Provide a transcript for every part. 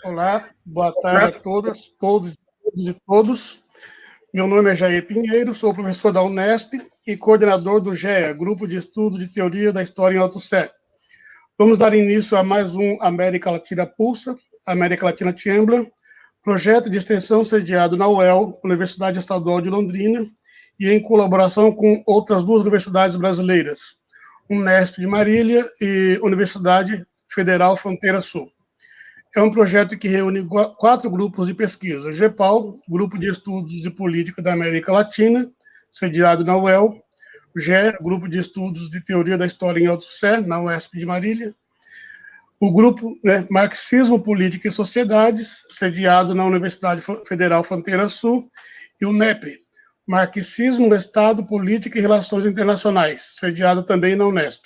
Olá, boa tarde a todas, todos e todos. Meu nome é Jair Pinheiro, sou professor da Unesp e coordenador do GEA, Grupo de Estudo de Teoria da História em Alto Sé. Vamos dar início a mais um América Latina Pulsa, América Latina Tiembla, projeto de extensão sediado na UEL, Universidade Estadual de Londrina, e em colaboração com outras duas universidades brasileiras, Unesp de Marília e Universidade Federal Fronteira Sul. É um projeto que reúne 4 grupos de pesquisa: GEPAL, Grupo de Estudos de Política da América Latina, sediado na UEL, GE, Grupo de Estudos de Teoria da História em Alto Sé, na UESP de Marília, o grupo Marxismo, Política e Sociedades, sediado na Universidade Federal Fronteira Sul, e o MEPRE, Marxismo, Estado, Política e Relações Internacionais, sediado também na Unesp.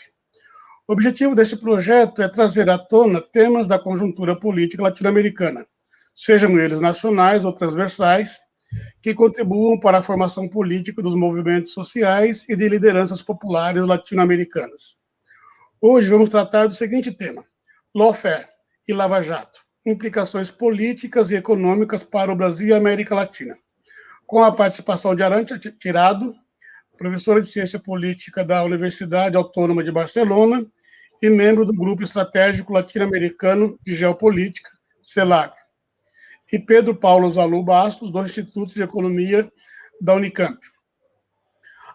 O objetivo deste projeto é trazer à tona temas da conjuntura política latino-americana, sejam eles nacionais ou transversais, que contribuam para a formação política dos movimentos sociais e de lideranças populares latino-americanas. Hoje vamos tratar do seguinte tema: lawfare e Lava Jato, implicações políticas e econômicas para o Brasil e a América Latina, com a participação de Arantxa Tirado, professora de Ciência Política da Universidade Autônoma de Barcelona e membro do Grupo Estratégico Latino-Americano de Geopolítica, CELAC, e Pedro Paulo Zalu Bastos, do Instituto de Economia da Unicamp.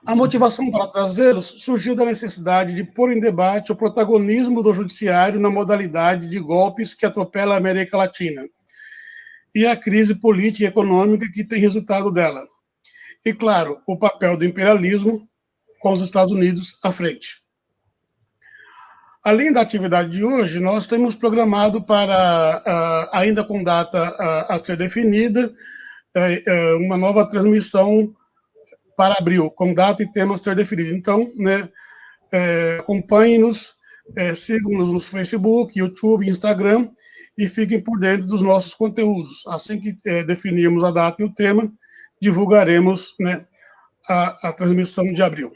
A motivação para trazê-los surgiu da necessidade de pôr em debate o protagonismo do judiciário na modalidade de golpes que atropela a América Latina e a crise política e econômica que tem resultado dela. E, claro, o papel do imperialismo com os Estados Unidos à frente. Além da atividade de hoje, nós temos programado para, ainda com data a ser definida, uma nova transmissão para abril, com data e tema a ser definido. Então, acompanhem-nos, sigam-nos no Facebook, YouTube, Instagram, e fiquem por dentro dos nossos conteúdos. Assim que definirmos a data e o tema, divulgaremos a transmissão de abril.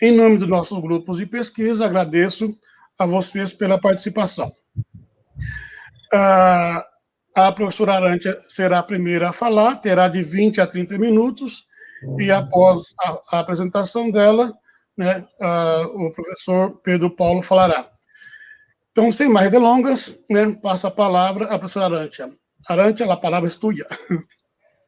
Em nome dos nossos grupos de pesquisa, agradeço a vocês pela participação. A professora Arantxa será a primeira a falar, terá de 20 a 30 minutos, e após a apresentação dela, o professor Pedro Paulo falará. Então, sem mais delongas, passo a palavra à professora Arantxa. Arantxa, a palavra es tuya.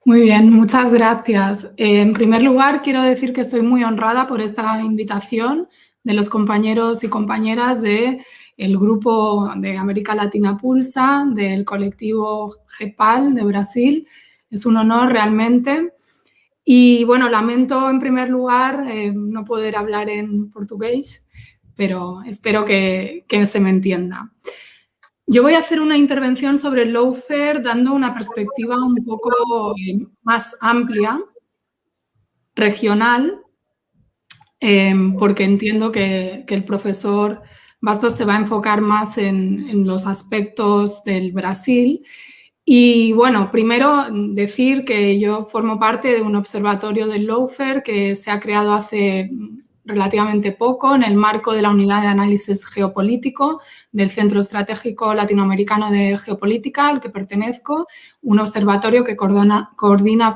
Muy bien, muchas gracias. En primer lugar, quiero decir que estoy muy honrada por esta invitación de los compañeros y compañeras del Grupo de América Latina Pulsa, del colectivo GEPAL de Brasil. Es un honor realmente. Y bueno, lamento en primer lugar no poder hablar en portugués, pero espero que se me entienda. Yo voy a hacer una intervención sobre el lawfare dando una perspectiva un poco más amplia, regional, porque entiendo que el profesor Bastos se va a enfocar más en los aspectos del Brasil. Y bueno, primero decir que yo formo parte de un observatorio del lawfare que se ha creado hace relativamente poco en el marco de la Unidad de Análisis Geopolítico del Centro Estratégico Latinoamericano de Geopolítica, al que pertenezco, un observatorio que coordina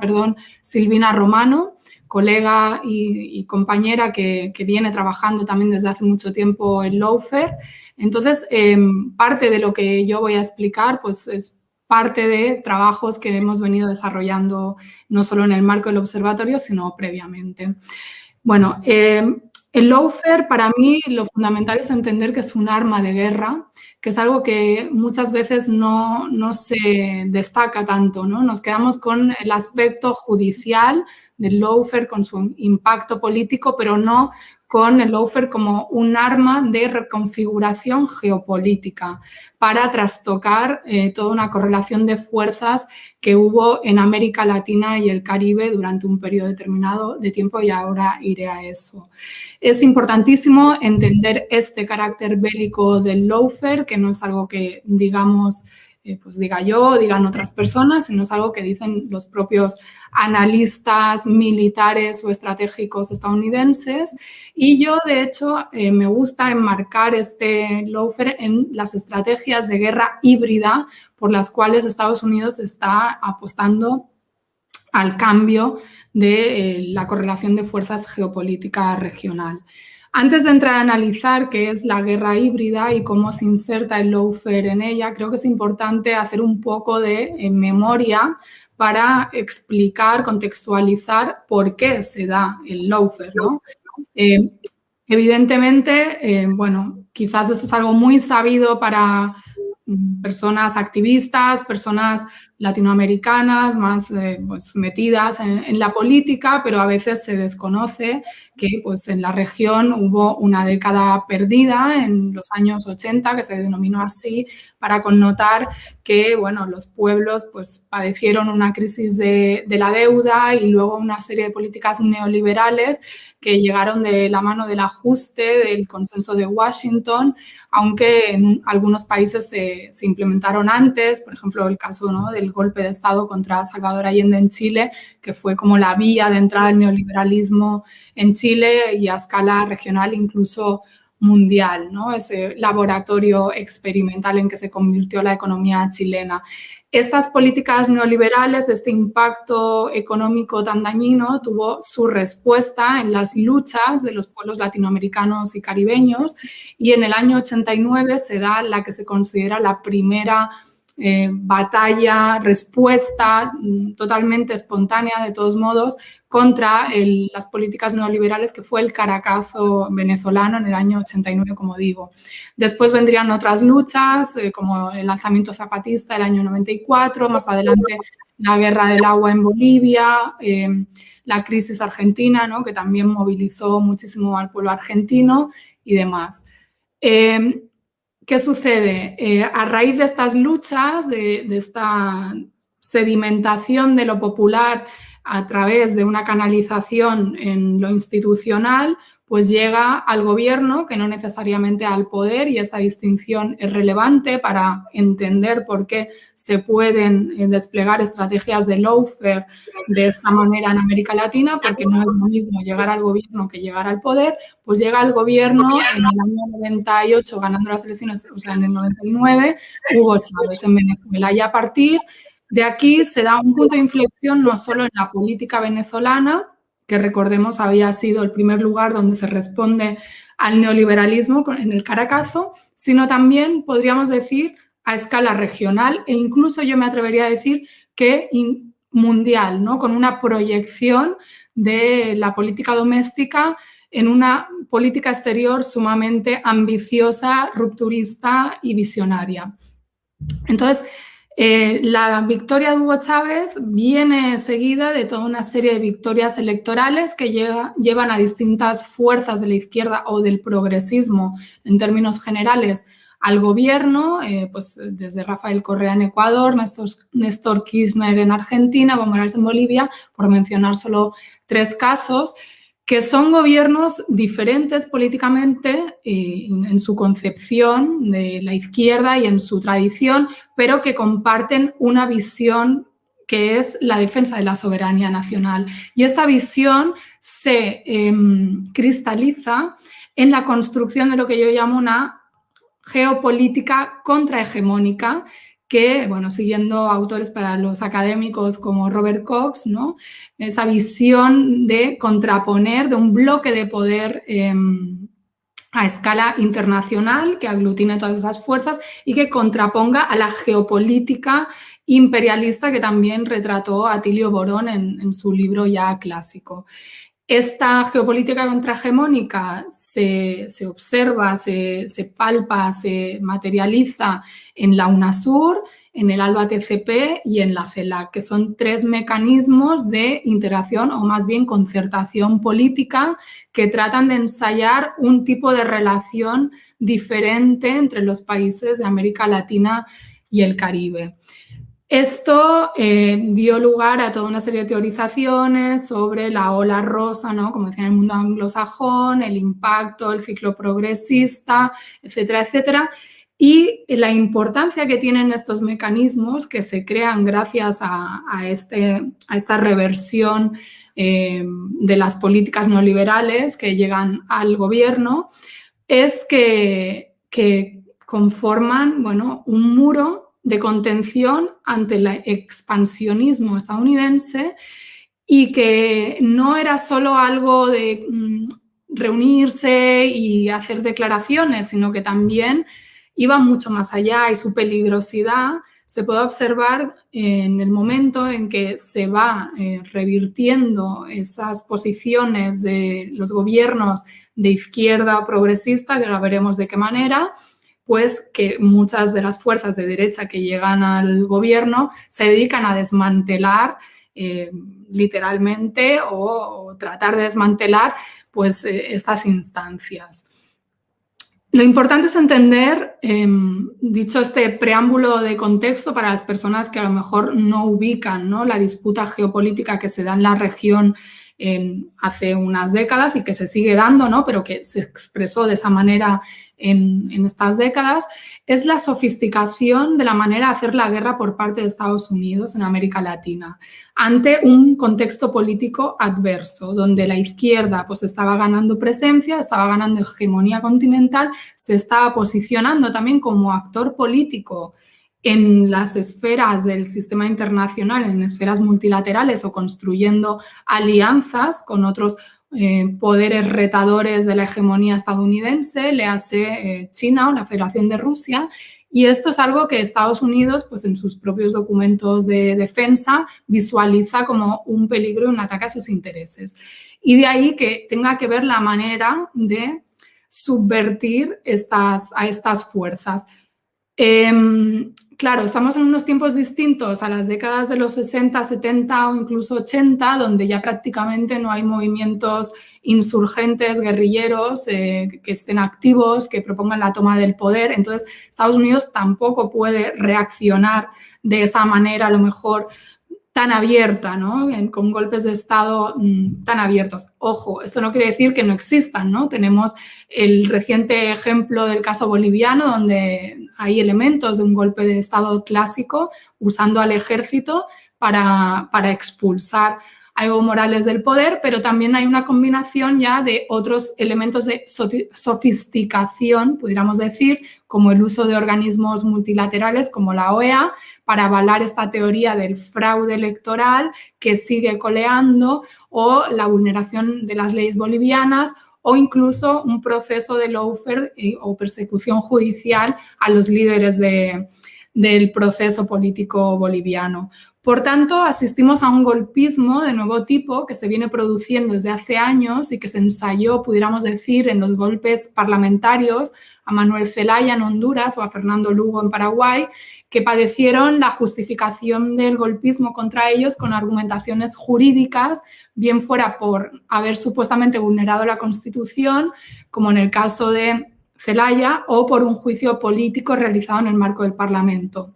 Silvina Romano, colega y compañera que viene trabajando también desde hace mucho tiempo en lawfare. Entonces, parte de lo que yo voy a explicar pues es parte de trabajos que hemos venido desarrollando no solo en el marco del observatorio, sino previamente. Bueno, el lawfare para mí lo fundamental es entender que es un arma de guerra, que es algo que muchas veces no se destaca tanto, ¿no? Nos quedamos con el aspecto judicial del lawfare, con su impacto político, pero no con el lawfare como un arma de reconfiguración geopolítica para trastocar toda una correlación de fuerzas que hubo en América Latina y el Caribe durante un periodo determinado de tiempo, y ahora iré a eso. Es importantísimo entender este carácter bélico del lawfare, que no es algo que digamos pues diga yo, digan otras personas, sino es algo que dicen los propios analistas militares o estratégicos estadounidenses. Y yo, de hecho, me gusta enmarcar este lawfare en las estrategias de guerra híbrida por las cuales Estados Unidos está apostando al cambio de la correlación de fuerzas geopolítica regional. Antes de entrar a analizar qué es la guerra híbrida y cómo se inserta el lawfare en ella, creo que es importante hacer un poco de memoria para explicar, contextualizar por qué se da el lawfare, ¿no? Evidentemente, bueno, quizás esto es algo muy sabido para personas activistas, personas latinoamericanas más pues, metidas en la política, pero a veces se desconoce que pues, en la región hubo una década perdida en los años 80, que se denominó así, para connotar que bueno, los pueblos pues, padecieron una crisis de la deuda y luego una serie de políticas neoliberales que llegaron de la mano del ajuste del consenso de Washington, aunque en algunos países se implementaron antes, por ejemplo, el caso, ¿no?, del golpe de Estado contra Salvador Allende en Chile, que fue como la vía de entrada al neoliberalismo en Chile y a escala regional, incluso mundial, ¿no? Ese laboratorio experimental en que se convirtió la economía chilena. Estas políticas neoliberales, este impacto económico tan dañino, tuvo su respuesta en las luchas de los pueblos latinoamericanos y caribeños, y en el año 89 se da la que se considera la primera batalla, respuesta totalmente espontánea, de todos modos, contra las políticas neoliberales, que fue el Caracazo venezolano en el año 89, como digo. Después vendrían otras luchas, como el lanzamiento zapatista del año 94, más adelante la guerra del agua en Bolivia, la crisis argentina, ¿no?, que también movilizó muchísimo al pueblo argentino y demás. ¿Qué sucede? A raíz de estas luchas, de esta sedimentación de lo popular a través de una canalización en lo institucional, pues llega al gobierno, que no necesariamente al poder, y esta distinción es relevante para entender por qué se pueden desplegar estrategias de lawfare de esta manera en América Latina, porque no es lo mismo llegar al gobierno que llegar al poder. Pues llega al gobierno en el año 98, ganando las elecciones, o sea, en el 99, Hugo Chávez en Venezuela, y a partir de aquí se da un punto de inflexión no solo en la política venezolana, que recordemos había sido el primer lugar donde se responde al neoliberalismo en el Caracazo, sino también, podríamos decir, a escala regional e incluso yo me atrevería a decir que mundial, ¿no?, con una proyección de la política doméstica en una política exterior sumamente ambiciosa, rupturista y visionaria. Entonces, la victoria de Hugo Chávez viene seguida de toda una serie de victorias electorales que llevan a distintas fuerzas de la izquierda o del progresismo en términos generales al gobierno, pues desde Rafael Correa en Ecuador, Néstor Kirchner en Argentina, Evo Morales en Bolivia, por mencionar solo 3 casos, que son gobiernos diferentes políticamente en su concepción de la izquierda y en su tradición, pero que comparten una visión que es la defensa de la soberanía nacional. Y esta visión se cristaliza en la construcción de lo que yo llamo una geopolítica contrahegemónica, que, bueno, siguiendo autores para los académicos como Robert Cox, ¿no?, esa visión de contraponer, de un bloque de poder a escala internacional que aglutine todas esas fuerzas y que contraponga a la geopolítica imperialista que también retrató Atilio Borón en su libro ya clásico. Esta geopolítica contrahegemónica se observa, se palpa, se materializa en la UNASUR, en el ALBA-TCP y en la CELAC, que son 3 mecanismos de integración o más bien concertación política que tratan de ensayar un tipo de relación diferente entre los países de América Latina y el Caribe. Esto dio lugar a toda una serie de teorizaciones sobre la ola rosa, ¿no?, como decía, en el mundo anglosajón, el impacto, el ciclo progresista, etcétera, etcétera. y la importancia que tienen estos mecanismos que se crean gracias a esta reversión de las políticas neoliberales que llegan al gobierno, es que conforman, bueno, un muro de contención ante el expansionismo estadounidense, y que no era solo algo de reunirse y hacer declaraciones, sino que también iba mucho más allá, y su peligrosidad se puede observar en el momento en que se va revirtiendo esas posiciones de los gobiernos de izquierda o progresistas, y ahora veremos de qué manera, pues que muchas de las fuerzas de derecha que llegan al gobierno se dedican a desmantelar literalmente o tratar de desmantelar pues estas instancias. Lo importante es entender, dicho este preámbulo de contexto para las personas que a lo mejor no ubican, ¿no?, la disputa geopolítica que se da en la región hace unas décadas y que se sigue dando, ¿no?, pero que se expresó de esa manera en estas décadas, es la sofisticación de la manera de hacer la guerra por parte de Estados Unidos en América Latina, ante un contexto político adverso, donde la izquierda pues estaba ganando presencia, estaba ganando hegemonía continental, se estaba posicionando también como actor político en las esferas del sistema internacional, en esferas multilaterales, o construyendo alianzas con otros poderes retadores de la hegemonía estadounidense, léase China o la Federación de Rusia, y esto es algo que Estados Unidos, pues en sus propios documentos de defensa, visualiza como un peligro y un ataque a sus intereses. Y de ahí que tenga que ver la manera de subvertir a estas fuerzas. Claro, estamos en unos tiempos distintos a las décadas de los 60, 70 o incluso 80, donde ya prácticamente no hay movimientos insurgentes, guerrilleros, que estén activos, que propongan la toma del poder. Entonces, Estados Unidos tampoco puede reaccionar de esa manera, a lo mejor tan abierta, ¿no?, con golpes de Estado tan abiertos. Ojo, esto no quiere decir que no existan, ¿no? Tenemos el reciente ejemplo del caso boliviano, donde hay elementos de un golpe de Estado clásico usando al ejército para expulsar a Evo Morales del poder, pero también hay una combinación ya de otros elementos de sofisticación, pudiéramos decir, como el uso de organismos multilaterales como la OEA, para avalar esta teoría del fraude electoral que sigue coleando, o la vulneración de las leyes bolivianas, o incluso un proceso de lawfare o persecución judicial a los líderes del proceso político boliviano. Por tanto, asistimos a un golpismo de nuevo tipo que se viene produciendo desde hace años y que se ensayó, pudiéramos decir, en los golpes parlamentarios a Manuel Zelaya en Honduras o a Fernando Lugo en Paraguay, que padecieron la justificación del golpismo contra ellos con argumentaciones jurídicas, bien fuera por haber supuestamente vulnerado la Constitución, como en el caso de Zelaya, o por un juicio político realizado en el marco del Parlamento.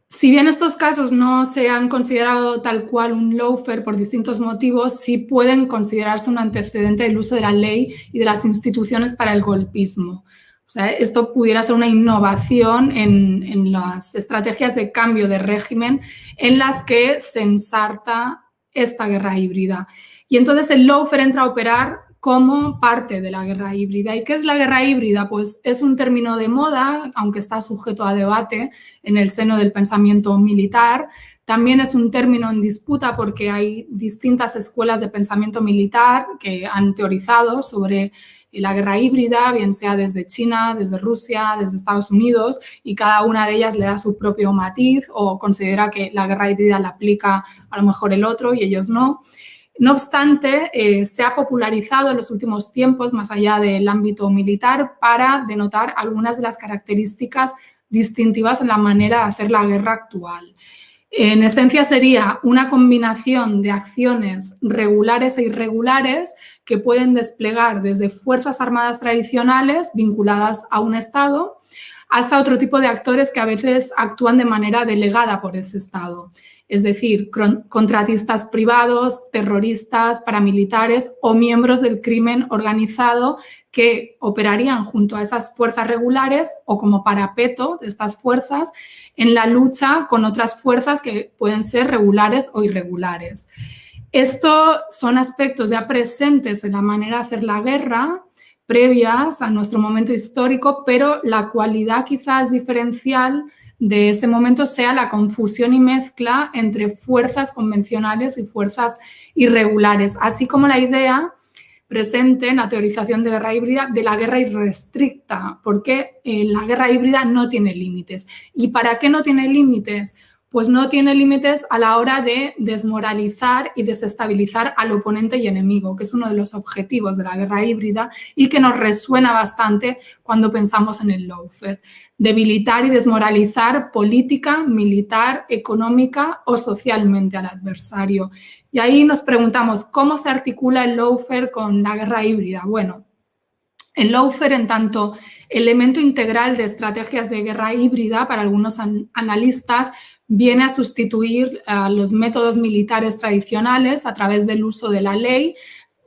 Si bien estos casos no se han considerado tal cual un lawfare por distintos motivos, sí pueden considerarse un antecedente del uso de la ley y de las instituciones para el golpismo. O sea, esto pudiera ser una innovación en las estrategias de cambio de régimen en las que se ensarta esta guerra híbrida. Y entonces el lawfare entra a operar como parte de la guerra híbrida. ¿Y qué es la guerra híbrida? Pues es un término de moda, aunque está sujeto a debate en el seno del pensamiento militar. También es un término en disputa porque hay distintas escuelas de pensamiento militar que han teorizado sobre la guerra híbrida, bien sea desde China, desde Rusia, desde Estados Unidos, y cada una de ellas le da su propio matiz o considera que la guerra híbrida la aplica a lo mejor el otro y ellos no. No obstante, se ha popularizado en los últimos tiempos, más allá del ámbito militar, para denotar algunas de las características distintivas en la manera de hacer la guerra actual. En esencia sería una combinación de acciones regulares e irregulares que pueden desplegar desde fuerzas armadas tradicionales vinculadas a un Estado hasta otro tipo de actores que a veces actúan de manera delegada por ese Estado. Es decir, contratistas privados, terroristas, paramilitares o miembros del crimen organizado que operarían junto a esas fuerzas regulares o como parapeto de estas fuerzas en la lucha con otras fuerzas que pueden ser regulares o irregulares. Estos son aspectos ya presentes en la manera de hacer la guerra, previas a nuestro momento histórico, pero la cualidad quizás diferencial de este momento sea la confusión y mezcla entre fuerzas convencionales y fuerzas irregulares, así como la idea presente en la teorización de guerra híbrida de la guerra irrestricta, porque la guerra híbrida no tiene límites. ¿Y para qué no tiene límites? Pues no tiene límites a la hora de desmoralizar y desestabilizar al oponente y enemigo, que es uno de los objetivos de la guerra híbrida y que nos resuena bastante cuando pensamos en el lawfare. Debilitar y desmoralizar política, militar, económica o socialmente al adversario. Y ahí nos preguntamos, ¿cómo se articula el lawfare con la guerra híbrida? Bueno, el lawfare, en tanto elemento integral de estrategias de guerra híbrida, para algunos analistas, viene a sustituir a los métodos militares tradicionales a través del uso de la ley,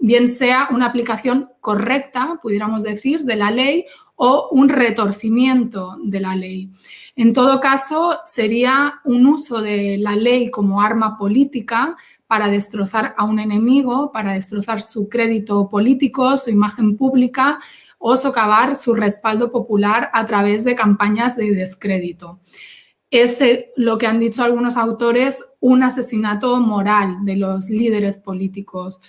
bien sea una aplicación correcta, pudiéramos decir, de la ley o un retorcimiento de la ley. En todo caso, sería un uso de la ley como arma política para destrozar a un enemigo, para destrozar su crédito político, su imagen pública o socavar su respaldo popular a través de campañas de descrédito. Es lo que han dicho algunos autores, un asesinato moral de los líderes políticos.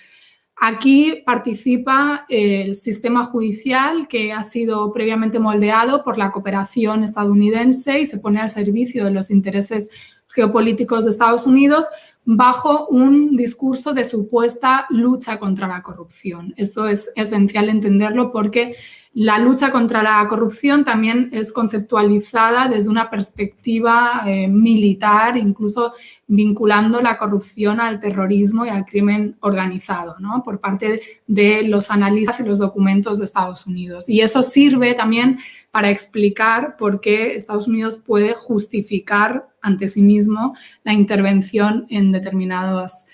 Aquí participa el sistema judicial que ha sido previamente moldeado por la cooperación estadounidense y se pone al servicio de los intereses geopolíticos de Estados Unidos bajo un discurso de supuesta lucha contra la corrupción. Esto es esencial entenderlo porque la lucha contra la corrupción también es conceptualizada desde una perspectiva militar, incluso vinculando la corrupción al terrorismo y al crimen organizado, ¿no? Por parte de los analistas y los documentos de Estados Unidos. Y eso sirve también para explicar por qué Estados Unidos puede justificar ante sí mismo la intervención en determinados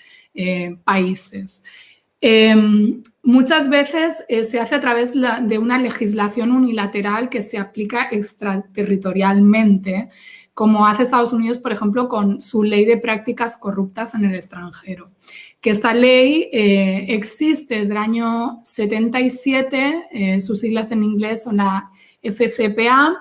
países. Muchas veces se hace a través de una legislación unilateral que se aplica extraterritorialmente, como hace Estados Unidos, por ejemplo, con su ley de prácticas corruptas en el extranjero. Que esta ley existe desde el año 77, sus siglas en inglés son la FCPA,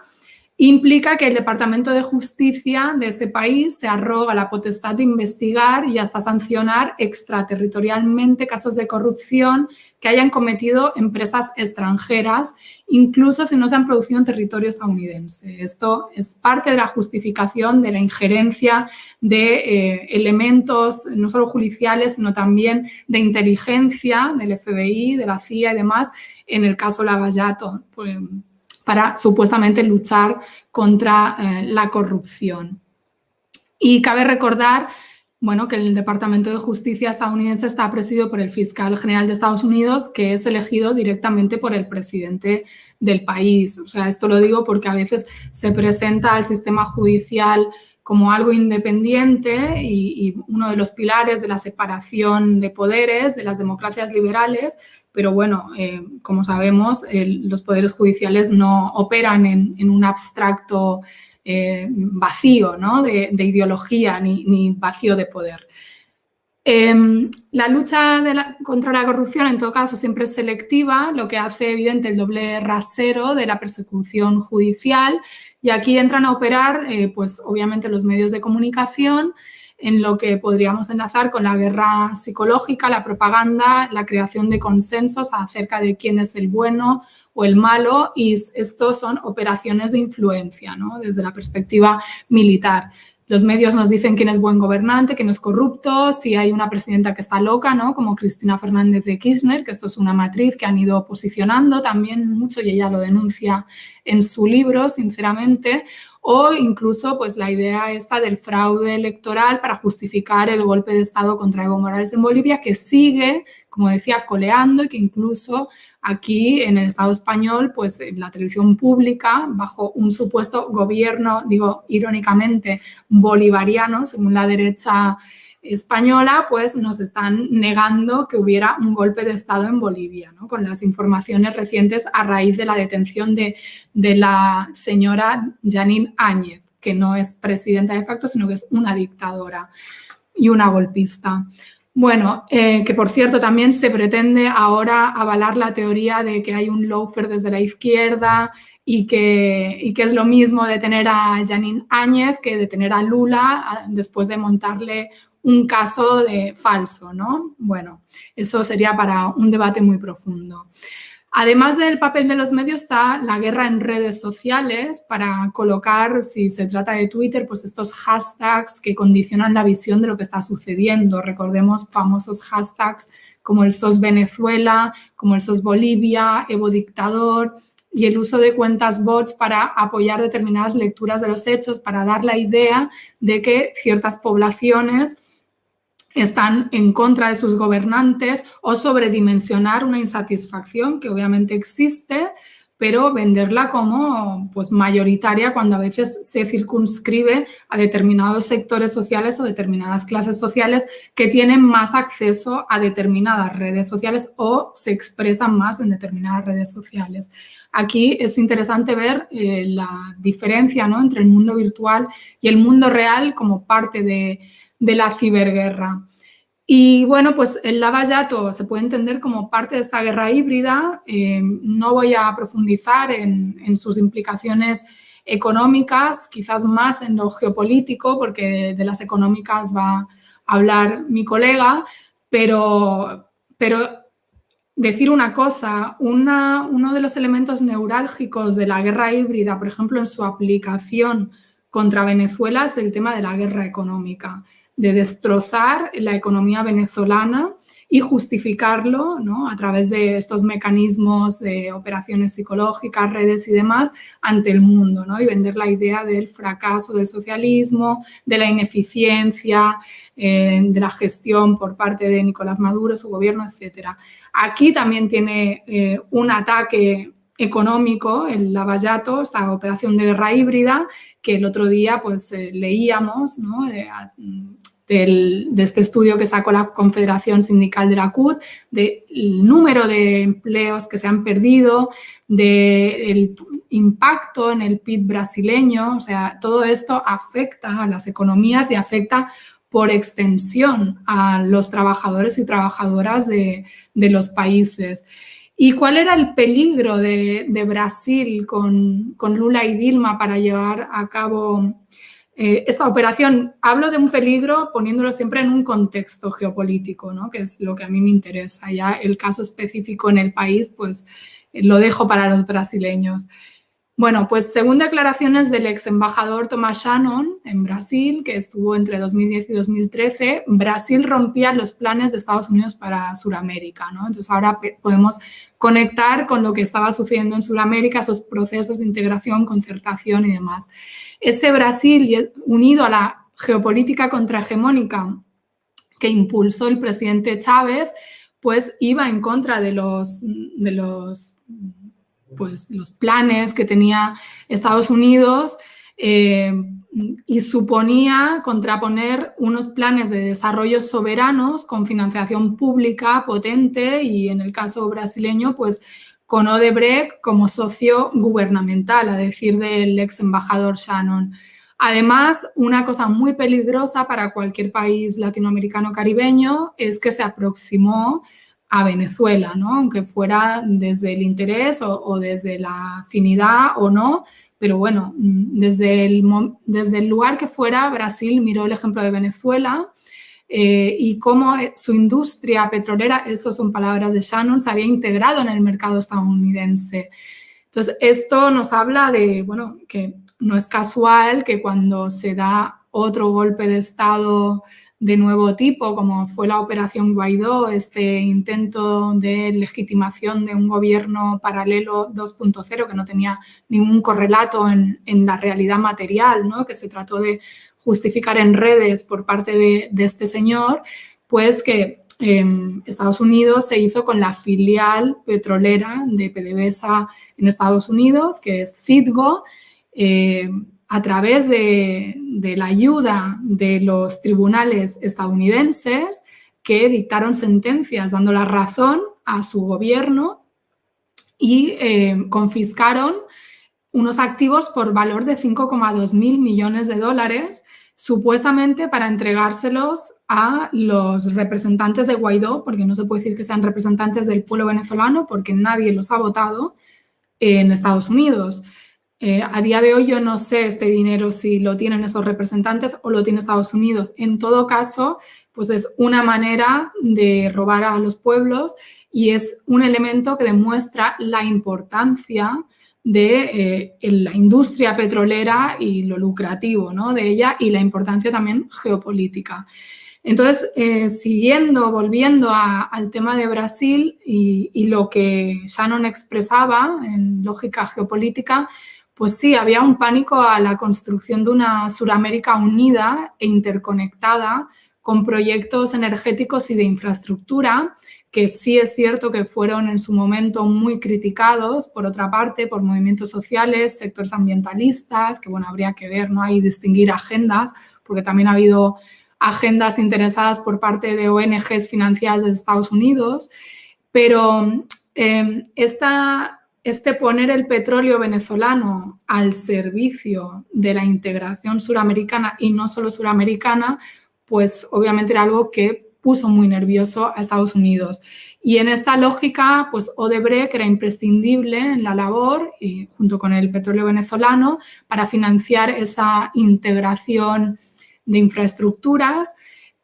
implica que el Departamento de Justicia de ese país se arroga la potestad de investigar y hasta sancionar extraterritorialmente casos de corrupción que hayan cometido empresas extranjeras, incluso si no se han producido en territorio estadounidense. Esto es parte de la justificación de la injerencia de elementos no solo judiciales, sino también de inteligencia del FBI, de la CIA y demás, en el caso Lavallato, pues, para supuestamente luchar contra la corrupción. Y cabe recordar, bueno, que el Departamento de Justicia estadounidense está presidido por el fiscal general de Estados Unidos, que es elegido directamente por el presidente del país. O sea, esto lo digo porque a veces se presenta al sistema judicial como algo independiente y uno de los pilares de la separación de poderes de las democracias liberales, pero bueno, como sabemos, los poderes judiciales no operan en un abstracto vacío, ¿no? de ideología ni vacío de poder. La lucha contra la corrupción, en todo caso, siempre es selectiva, lo que hace evidente el doble rasero de la persecución judicial, y aquí entran a operar, pues obviamente, los medios de comunicación, en lo que podríamos enlazar con la guerra psicológica, la propaganda, la creación de consensos acerca de quién es el bueno o el malo, y estos son operaciones de influencia, ¿no? Desde la perspectiva militar. Los medios nos dicen quién es buen gobernante, quién es corrupto, si hay una presidenta que está loca, ¿no? Como Cristina Fernández de Kirchner, que esto es una matriz que han ido posicionando también mucho y ella lo denuncia en su libro, sinceramente, o incluso pues la idea esta del fraude electoral para justificar el golpe de Estado contra Evo Morales en Bolivia, que sigue, como decía, coleando y que incluso aquí en el Estado español, pues en la televisión pública, bajo un supuesto gobierno, digo irónicamente, bolivariano, según la derecha española, pues nos están negando que hubiera un golpe de Estado en Bolivia, ¿no? Con las informaciones recientes a raíz de la detención de la señora Janine Áñez, que no es presidenta de facto, sino que es una dictadora y una golpista. Bueno, que por cierto también se pretende ahora avalar la teoría de que hay un lawfare desde la izquierda y que es lo mismo detener a Janine Áñez que detener a Lula después de montarle un caso de falso, ¿no? Bueno, eso sería para un debate muy profundo. Además del papel de los medios está la guerra en redes sociales para colocar, si se trata de Twitter, pues estos hashtags que condicionan la visión de lo que está sucediendo. Recordemos famosos hashtags como el SOS Venezuela, como el SOS Bolivia, Evo Dictador, y el uso de cuentas bots para apoyar determinadas lecturas de los hechos, para dar la idea de que ciertas poblaciones están en contra de sus gobernantes o sobredimensionar una insatisfacción que obviamente existe, pero venderla como pues, mayoritaria cuando a veces se circunscribe a determinados sectores sociales o determinadas clases sociales que tienen más acceso a determinadas redes sociales o se expresan más en determinadas redes sociales. Aquí es interesante ver la diferencia, ¿no?, entre el mundo virtual y el mundo real como parte de la ciberguerra. Y bueno, pues el Lava-Jato se puede entender como parte de esta guerra híbrida. No voy a profundizar en sus implicaciones económicas, quizás más en lo geopolítico, porque de las económicas va a hablar mi colega, pero decir una cosa, uno de los elementos neurálgicos de la guerra híbrida, por ejemplo, en su aplicación contra Venezuela, es el tema de la guerra económica, de destrozar la economía venezolana y justificarlo, ¿no?, a través de estos mecanismos de operaciones psicológicas, redes y demás ante el mundo, ¿no?, y vender la idea del fracaso del socialismo, de la ineficiencia, de la gestión por parte de Nicolás Maduro, su gobierno, etcétera. Aquí también tiene un ataque económico, el Lava-Jato, esta operación de guerra híbrida, que el otro día pues leíamos, ¿no?, de este estudio que sacó la Confederación Sindical de la CUT, del número de empleos que se han perdido, del impacto en el PIB brasileño. O sea, todo esto afecta a las economías y afecta por extensión a los trabajadores y trabajadoras de los países. ¿Y cuál era el peligro de Brasil con Lula y Dilma para llevar a cabo esta operación? Hablo de un peligro poniéndolo siempre en un contexto geopolítico, ¿no?, que es lo que a mí me interesa. Ya el caso específico en el país, pues lo dejo para los brasileños. Bueno, pues según declaraciones del ex embajador Thomas Shannon en Brasil, que estuvo entre 2010 y 2013, Brasil rompía los planes de Estados Unidos para Sudamérica, ¿no? Entonces ahora podemos conectar con lo que estaba sucediendo en Sudamérica, esos procesos de integración, concertación y demás. Ese Brasil, unido a la geopolítica contrahegemónica que impulsó el presidente Chávez, pues iba en contra de los planes que tenía Estados Unidos y suponía contraponer unos planes de desarrollo soberanos con financiación pública potente y, en el caso brasileño, pues con Odebrecht como socio gubernamental, a decir del ex embajador Shannon. Además, una cosa muy peligrosa para cualquier país latinoamericano caribeño es que se aproximó a Venezuela, ¿no?, aunque fuera desde el interés o desde la afinidad o no, pero bueno, desde el lugar que fuera, Brasil miró el ejemplo de Venezuela y cómo su industria petrolera, estas son palabras de Shannon, se había integrado en el mercado estadounidense. Entonces, esto nos habla de, bueno, que no es casual que cuando se da otro golpe de Estado de nuevo tipo, como fue la Operación Guaidó, este intento de legitimación de un gobierno paralelo 2.0 que no tenía ningún correlato en la realidad material, ¿no? Que se trató de justificar en redes por parte de este señor, pues que Estados Unidos se hizo con la filial petrolera de PDVSA en Estados Unidos, que es Citgo, a través de la ayuda de los tribunales estadounidenses que dictaron sentencias dando la razón a su gobierno y confiscaron unos activos por valor de 5,2 mil millones de dólares, supuestamente para entregárselos a los representantes de Guaidó, porque no se puede decir que sean representantes del pueblo venezolano, porque nadie los ha votado en Estados Unidos. A día de hoy yo no sé este dinero si lo tienen esos representantes o lo tiene Estados Unidos. En todo caso, pues es una manera de robar a los pueblos y es un elemento que demuestra la importancia de la industria petrolera y lo lucrativo, ¿no?, de ella, y la importancia también geopolítica. Entonces, volviendo al tema de Brasil y lo que Shannon expresaba en lógica geopolítica, pues sí, había un pánico a la construcción de una Suramérica unida e interconectada con proyectos energéticos y de infraestructura, que sí es cierto que fueron en su momento muy criticados, por otra parte, por movimientos sociales, sectores ambientalistas, que bueno, habría que ver, ¿no?, ahí distinguir agendas, porque también ha habido agendas interesadas por parte de ONGs financiadas de Estados Unidos, pero este poner el petróleo venezolano al servicio de la integración suramericana y no solo suramericana, pues obviamente era algo que puso muy nervioso a Estados Unidos. Y en esta lógica, pues Odebrecht era imprescindible en la labor, y junto con el petróleo venezolano, para financiar esa integración de infraestructuras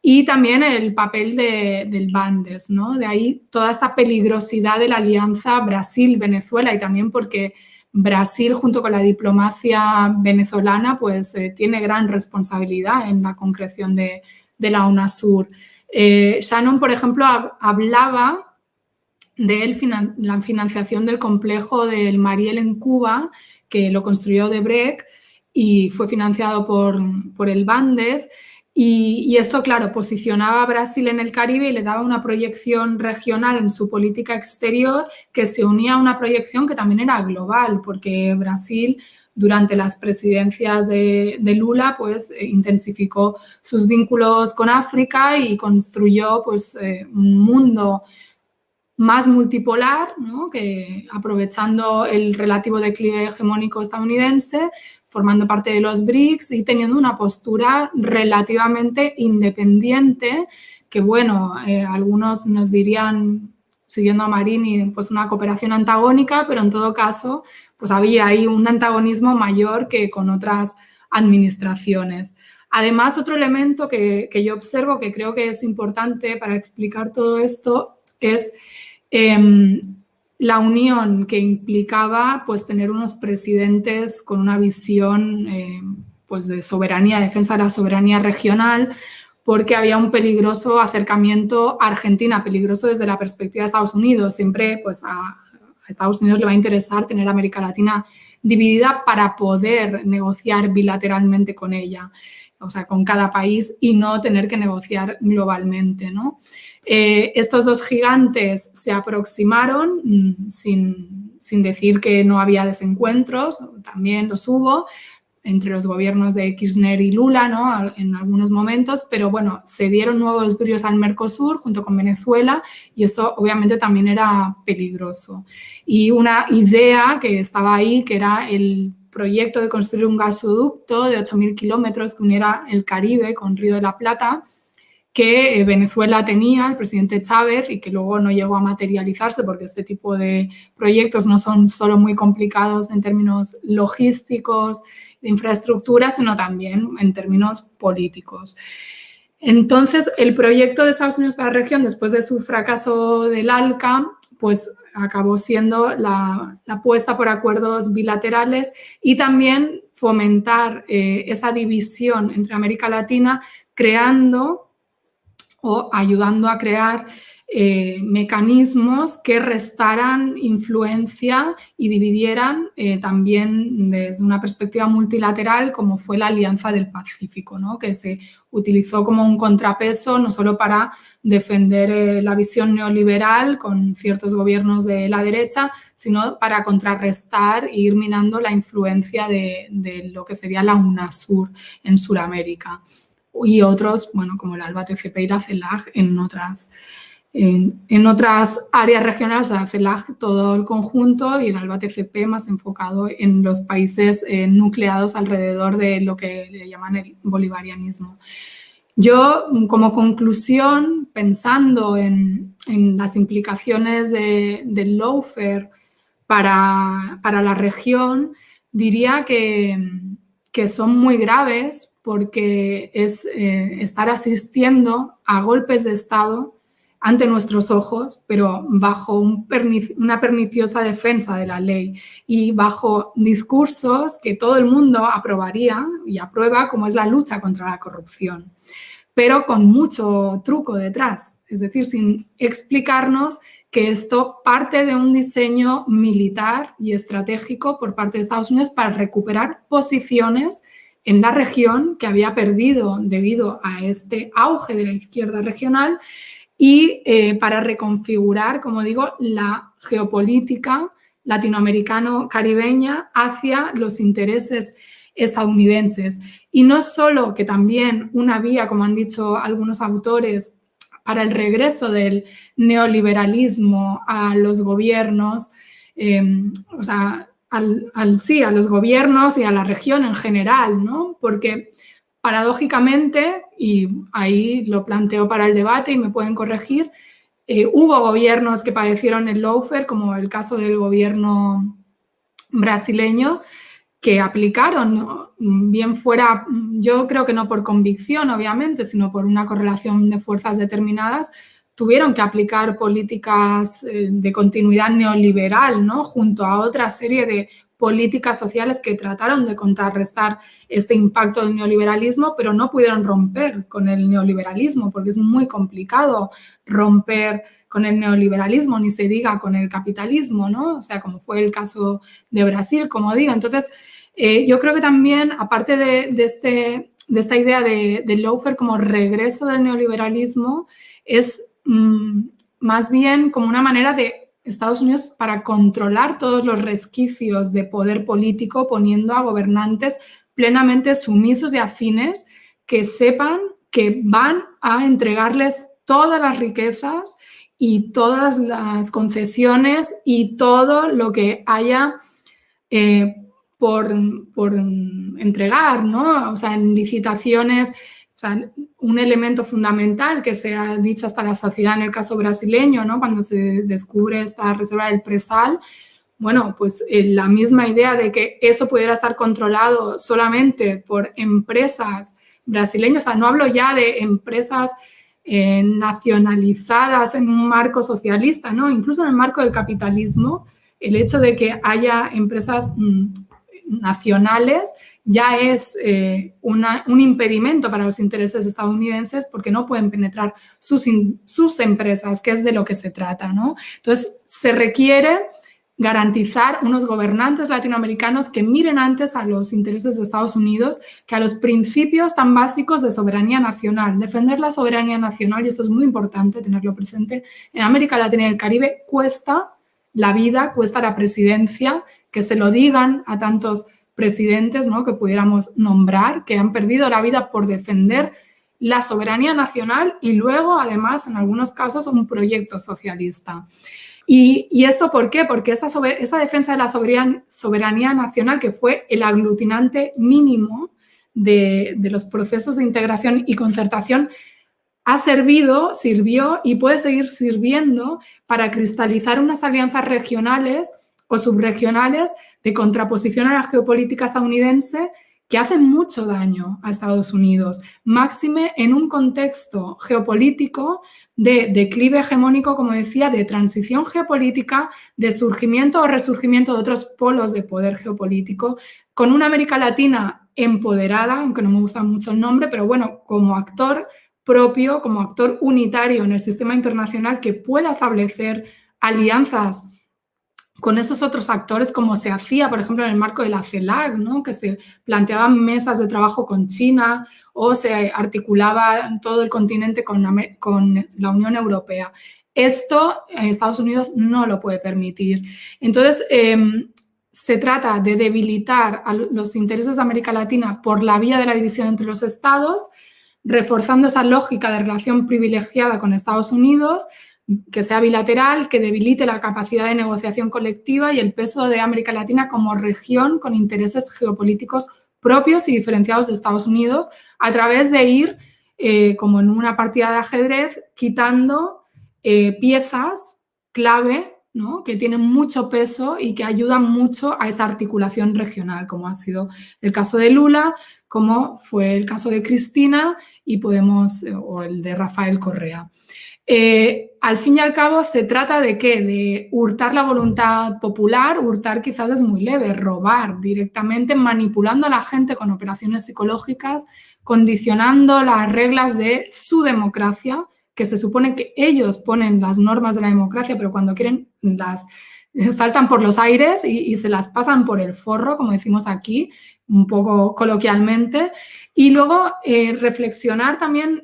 y también el papel del Bandes, ¿no? De ahí toda esta peligrosidad de la alianza Brasil-Venezuela, y también porque Brasil, junto con la diplomacia venezolana, pues tiene gran responsabilidad en la concreción de la UNASUR. Shannon, por ejemplo, hablaba de la financiación del complejo del Mariel en Cuba, que lo construyó Odebrecht y fue financiado por el Bandes. Y esto, claro, posicionaba a Brasil en el Caribe y le daba una proyección regional en su política exterior que se unía a una proyección que también era global, porque Brasil, durante las presidencias de Lula, pues intensificó sus vínculos con África y construyó pues un mundo más multipolar, ¿no?, que aprovechando el relativo declive hegemónico estadounidense, formando parte de los BRICS y teniendo una postura relativamente independiente, que bueno, algunos nos dirían, siguiendo a Marini, pues una cooperación antagónica, pero en todo caso, pues había ahí un antagonismo mayor que con otras administraciones. Además, otro elemento que yo observo, que creo que es importante para explicar todo esto, es la unión que implicaba pues tener unos presidentes con una visión pues de soberanía, defensa de la soberanía regional, porque había un peligroso acercamiento a Argentina, peligroso desde la perspectiva de Estados Unidos. Siempre pues a Estados Unidos le va a interesar tener a América Latina dividida para poder negociar bilateralmente con ella, o sea, con cada país, y no tener que negociar globalmente, ¿no? Estos dos gigantes se aproximaron sin decir que no había desencuentros, también los hubo entre los gobiernos de Kirchner y Lula, ¿no?, en algunos momentos, pero bueno, se dieron nuevos bríos al Mercosur junto con Venezuela y esto obviamente también era peligroso. Y una idea que estaba ahí, que era el proyecto de construir un gasoducto de 8.000 kilómetros que uniera el Caribe con Río de la Plata, que Venezuela tenía, el presidente Chávez, y que luego no llegó a materializarse porque este tipo de proyectos no son solo muy complicados en términos logísticos, de infraestructura, sino también en términos políticos. Entonces, el proyecto de Estados Unidos para la región, después de su fracaso del ALCA, pues acabó siendo la apuesta por acuerdos bilaterales y también fomentar esa división entre América Latina, creando o ayudando a crear mecanismos que restaran influencia y dividieran también desde una perspectiva multilateral, como fue la Alianza del Pacífico, ¿no? Que se utilizó como un contrapeso no solo para defender la visión neoliberal con ciertos gobiernos de la derecha, sino para contrarrestar e ir minando la influencia de lo que sería la UNASUR en Sudamérica. Y otros, bueno, como el ALBA-TCP y la CELAC en otras áreas regionales, o sea, CELAC todo el conjunto y el ALBA-TCP más enfocado en los países nucleados alrededor de lo que le llaman el bolivarianismo. Yo, como conclusión, pensando en las implicaciones del lawfare para la región, diría que son muy graves porque es estar asistiendo a golpes de Estado ante nuestros ojos, pero bajo una perniciosa defensa de la ley y bajo discursos que todo el mundo aprobaría y aprueba, como es la lucha contra la corrupción, pero con mucho truco detrás, es decir, sin explicarnos que esto parte de un diseño militar y estratégico por parte de Estados Unidos para recuperar posiciones en la región que había perdido debido a este auge de la izquierda regional y para reconfigurar, como digo, la geopolítica latinoamericano-caribeña hacia los intereses estadounidenses. Y no solo que también una vía, como han dicho algunos autores, para el regreso del neoliberalismo a los gobiernos, o sea, a los gobiernos y a la región en general, ¿no? Porque paradójicamente, y ahí lo planteo para el debate y me pueden corregir, hubo gobiernos que padecieron el lawfare, como el caso del gobierno brasileño, que aplicaron, bien fuera, yo creo que no por convicción, obviamente, sino por una correlación de fuerzas determinadas, tuvieron que aplicar políticas de continuidad neoliberal, ¿no? Junto a otra serie de políticas sociales que trataron de contrarrestar este impacto del neoliberalismo, pero no pudieron romper con el neoliberalismo, porque es muy complicado romper con el neoliberalismo, ni se diga con el capitalismo, ¿no? O sea, como fue el caso de Brasil, como digo. Entonces, yo creo que también, aparte de esta idea del lawfare como regreso del neoliberalismo, es más bien como una manera de Estados Unidos para controlar todos los resquicios de poder político, poniendo a gobernantes plenamente sumisos y afines que sepan que van a entregarles todas las riquezas y todas las concesiones y todo lo que haya por entregar, ¿no? O sea, en licitaciones, o sea, un elemento fundamental que se ha dicho hasta la saciedad en el caso brasileño, ¿no? Cuando se descubre esta reserva del presal, bueno, pues la misma idea de que eso pudiera estar controlado solamente por empresas brasileñas, o sea, no hablo ya de empresas nacionalizadas en un marco socialista, ¿no? Incluso en el marco del capitalismo, el hecho de que haya empresas nacionales ya es un impedimento para los intereses estadounidenses porque no pueden penetrar sus empresas, que es de lo que se trata, ¿no? Entonces, se requiere garantizar unos gobernantes latinoamericanos que miren antes a los intereses de Estados Unidos que a los principios tan básicos de soberanía nacional. Defender la soberanía nacional, y esto es muy importante tenerlo presente, en América Latina y el Caribe cuesta la vida, cuesta la presidencia, que se lo digan a tantos presidentes, ¿no?, que pudiéramos nombrar, que han perdido la vida por defender la soberanía nacional y luego, además, en algunos casos, un proyecto socialista. ¿Y esto por qué? Porque esa defensa de la soberanía nacional, que fue el aglutinante mínimo de los procesos de integración y concertación, sirvió y puede seguir sirviendo para cristalizar unas alianzas regionales o subregionales de contraposición a la geopolítica estadounidense que hacen mucho daño a Estados Unidos, máxime en un contexto geopolítico de declive hegemónico, como decía, de transición geopolítica, de surgimiento o resurgimiento de otros polos de poder geopolítico, con una América Latina empoderada, aunque no me gusta mucho el nombre, pero bueno, como actor propio, como actor unitario en el sistema internacional que pueda establecer alianzas con esos otros actores, como se hacía, por ejemplo, en el marco de la CELAC, ¿no? Que se planteaban mesas de trabajo con China o se articulaba en todo el continente con la Unión Europea. Esto Estados Unidos no lo puede permitir. Entonces, se trata de debilitar a los intereses de América Latina por la vía de la división entre los estados, reforzando esa lógica de relación privilegiada con Estados Unidos, que sea bilateral, que debilite la capacidad de negociación colectiva y el peso de América Latina como región con intereses geopolíticos propios y diferenciados de Estados Unidos, a través de ir, como en una partida de ajedrez, quitando piezas clave, ¿no? Que tienen mucho peso y que ayudan mucho a esa articulación regional, como ha sido el caso de Lula, como fue el caso de Cristina y o el de Rafael Correa. Al fin y al cabo, se trata de ¿qué? De hurtar la voluntad popular. Hurtar quizás es muy leve, robar directamente, manipulando a la gente con operaciones psicológicas, condicionando las reglas de su democracia, que se supone que ellos ponen las normas de la democracia, pero cuando quieren las saltan por los aires y se las pasan por el forro, como decimos aquí, un poco coloquialmente. Y luego reflexionar también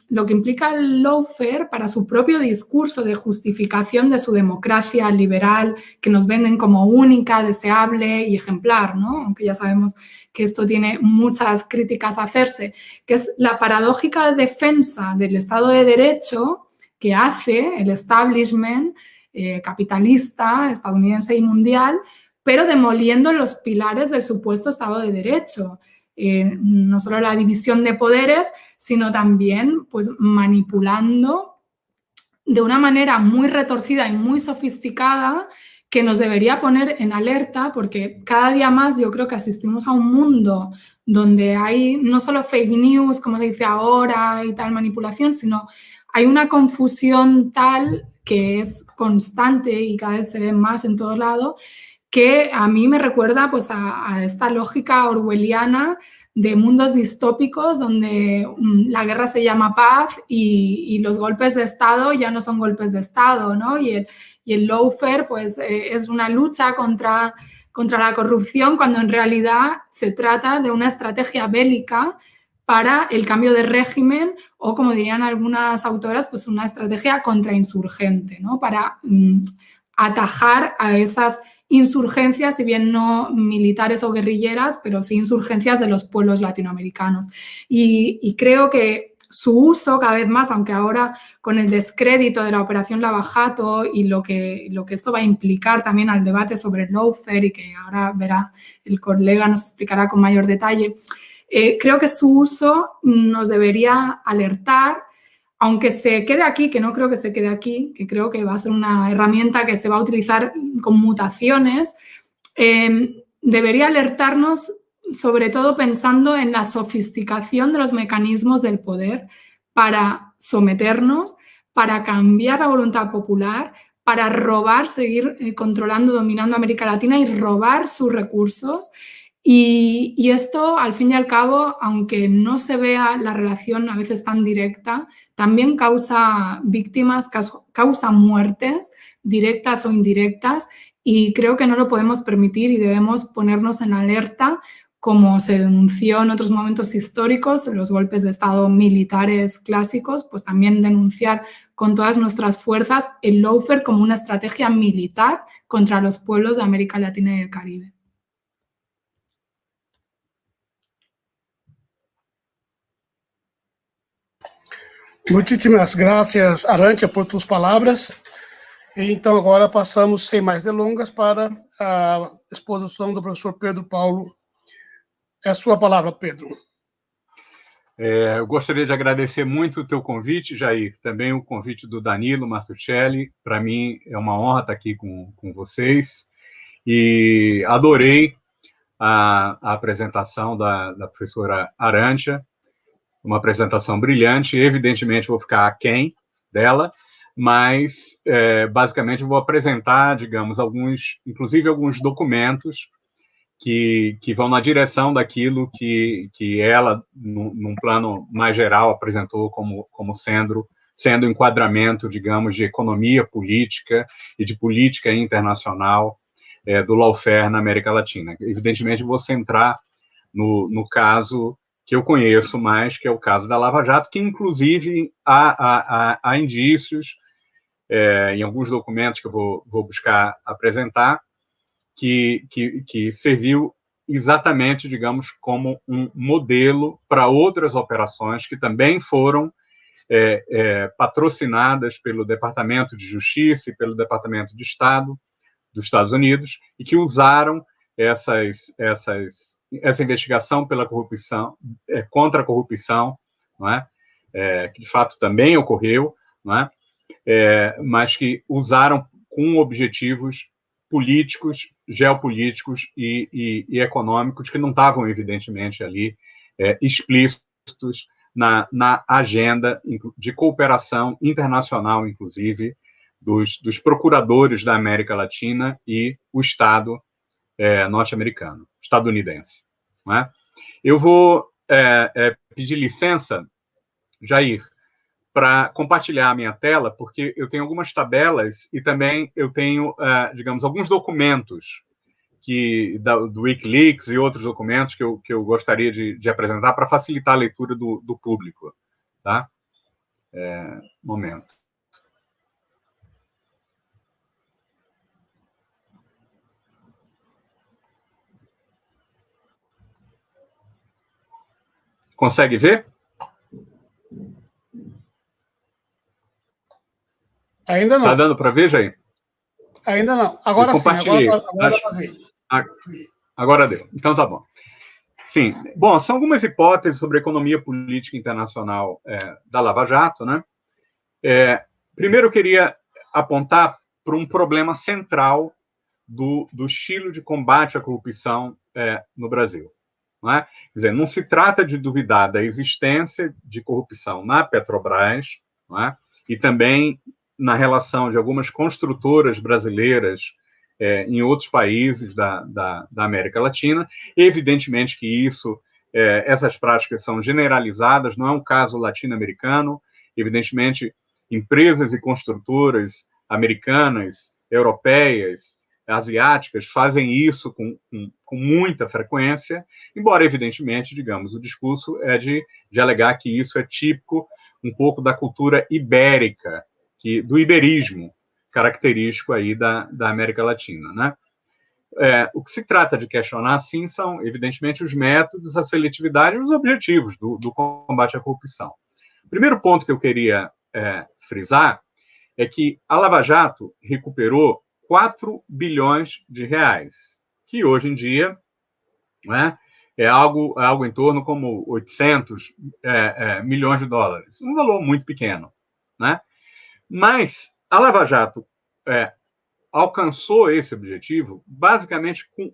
lo que implica el lawfare para su propio discurso de justificación de su democracia liberal, que nos venden como única, deseable y ejemplar, ¿no? Aunque ya sabemos que esto tiene muchas críticas a hacerse, que es la paradójica defensa del Estado de Derecho que hace el establishment capitalista, estadounidense y mundial, pero demoliendo los pilares del supuesto Estado de Derecho. No solo la división de poderes, sino también pues, manipulando de una manera muy retorcida y muy sofisticada que nos debería poner en alerta, porque cada día más yo creo que asistimos a un mundo donde hay no solo fake news, como se dice ahora, y tal manipulación, sino hay una confusión tal que es constante y cada vez se ve más en todo lado, que a mí me recuerda pues, a esta lógica orwelliana de mundos distópicos donde la guerra se llama paz y los golpes de Estado ya no son golpes de Estado, ¿no? Y el lawfare pues, es una lucha contra la corrupción, cuando en realidad se trata de una estrategia bélica para el cambio de régimen o, como dirían algunas autoras, pues una estrategia contrainsurgente, ¿no? Para atajar a esas insurgencias, si bien no militares o guerrilleras, pero sí insurgencias de los pueblos latinoamericanos. Y creo que su uso cada vez más, aunque ahora con el descrédito de la operación Lavajato y lo que esto va a implicar también al debate sobre el lawfare, y que ahora verá el colega, nos explicará con mayor detalle, creo que su uso nos debería alertar, aunque se quede aquí, que no creo que se quede aquí, que creo que va a ser una herramienta que se va a utilizar con mutaciones, debería alertarnos sobre todo pensando en la sofisticación de los mecanismos del poder para someternos, para cambiar la voluntad popular, para robar, seguir controlando, dominando América Latina y robar sus recursos. Y esto, al fin y al cabo, aunque no se vea la relación a veces tan directa, también causa víctimas, causa muertes directas o indirectas, y creo que no lo podemos permitir y debemos ponernos en alerta, como se denunció en otros momentos históricos, los golpes de Estado militares clásicos, pues también denunciar con todas nuestras fuerzas el lawfare como una estrategia militar contra los pueblos de América Latina y del Caribe. Muitíssimas graças, Arantxa, por tus palavras. Então, agora passamos, sem mais delongas, para a exposição do professor Pedro Paulo. É a sua palavra, Pedro. Eu gostaria de agradecer muito o teu convite, Jair, também o convite do Danilo Martuchelli. Para mim é uma honra estar aqui com vocês, e adorei a apresentação da professora Arantxa, uma apresentação brilhante. Evidentemente vou ficar aquém dela, mas basicamente vou apresentar, digamos, inclusive alguns documentos que vão na direção daquilo que ela, num plano mais geral, apresentou como sendo o enquadramento, digamos, de economia política e de política internacional do lawfare na América Latina. Evidentemente, vou centrar no caso que eu conheço mais, que é o caso da Lava Jato, que, inclusive, há indícios, em alguns documentos que eu vou buscar apresentar, que serviu exatamente, digamos, como um modelo para outras operações que também foram patrocinadas pelo Departamento de Justiça e pelo Departamento de Estado dos Estados Unidos e que usaram essa investigação pela corrupção, contra a corrupção, não é? Que de fato também ocorreu, não é? Mas que usaram com objetivos políticos, geopolíticos e econômicos que não estavam, evidentemente, ali explícitos na agenda de cooperação internacional, inclusive, dos procuradores da América Latina e o Estado norte-americano, estadunidense. Não é? Eu vou pedir licença, Jair, para compartilhar a minha tela, porque eu tenho algumas tabelas e também eu tenho, digamos, alguns documentos do Wikileaks e outros documentos que eu gostaria de apresentar para facilitar a leitura do público. Tá? Momento. Consegue ver? Ainda não. Está dando para ver, Jair? Ainda não. Agora sim, agora dá para ver. Agora deu. Então tá bom. Sim. Bom, são algumas hipóteses sobre a economia política internacional da Lava Jato, né? Primeiro, eu queria apontar para um problema central do estilo de combate à corrupção no Brasil. Não é? Quer dizer, não se trata de duvidar da existência de corrupção na Petrobras, não é? E também na relação de algumas construtoras brasileiras em outros países da América Latina. Evidentemente que essas práticas são generalizadas, não é um caso latino-americano. Evidentemente, empresas e construtoras americanas, europeias, asiáticas fazem isso com muita frequência, embora, evidentemente, digamos, o discurso é de alegar que isso é típico um pouco da cultura ibérica, do iberismo, característico aí da América Latina, né? O que se trata de questionar, sim, são, evidentemente, os métodos, a seletividade e os objetivos do combate à corrupção. O primeiro ponto que eu queria frisar é que a Lava Jato recuperou 4 bilhões de reais, que hoje em dia, né, é algo em torno como 800 milhões de dólares. Um valor muito pequeno, né? Mas a Lava Jato alcançou esse objetivo basicamente com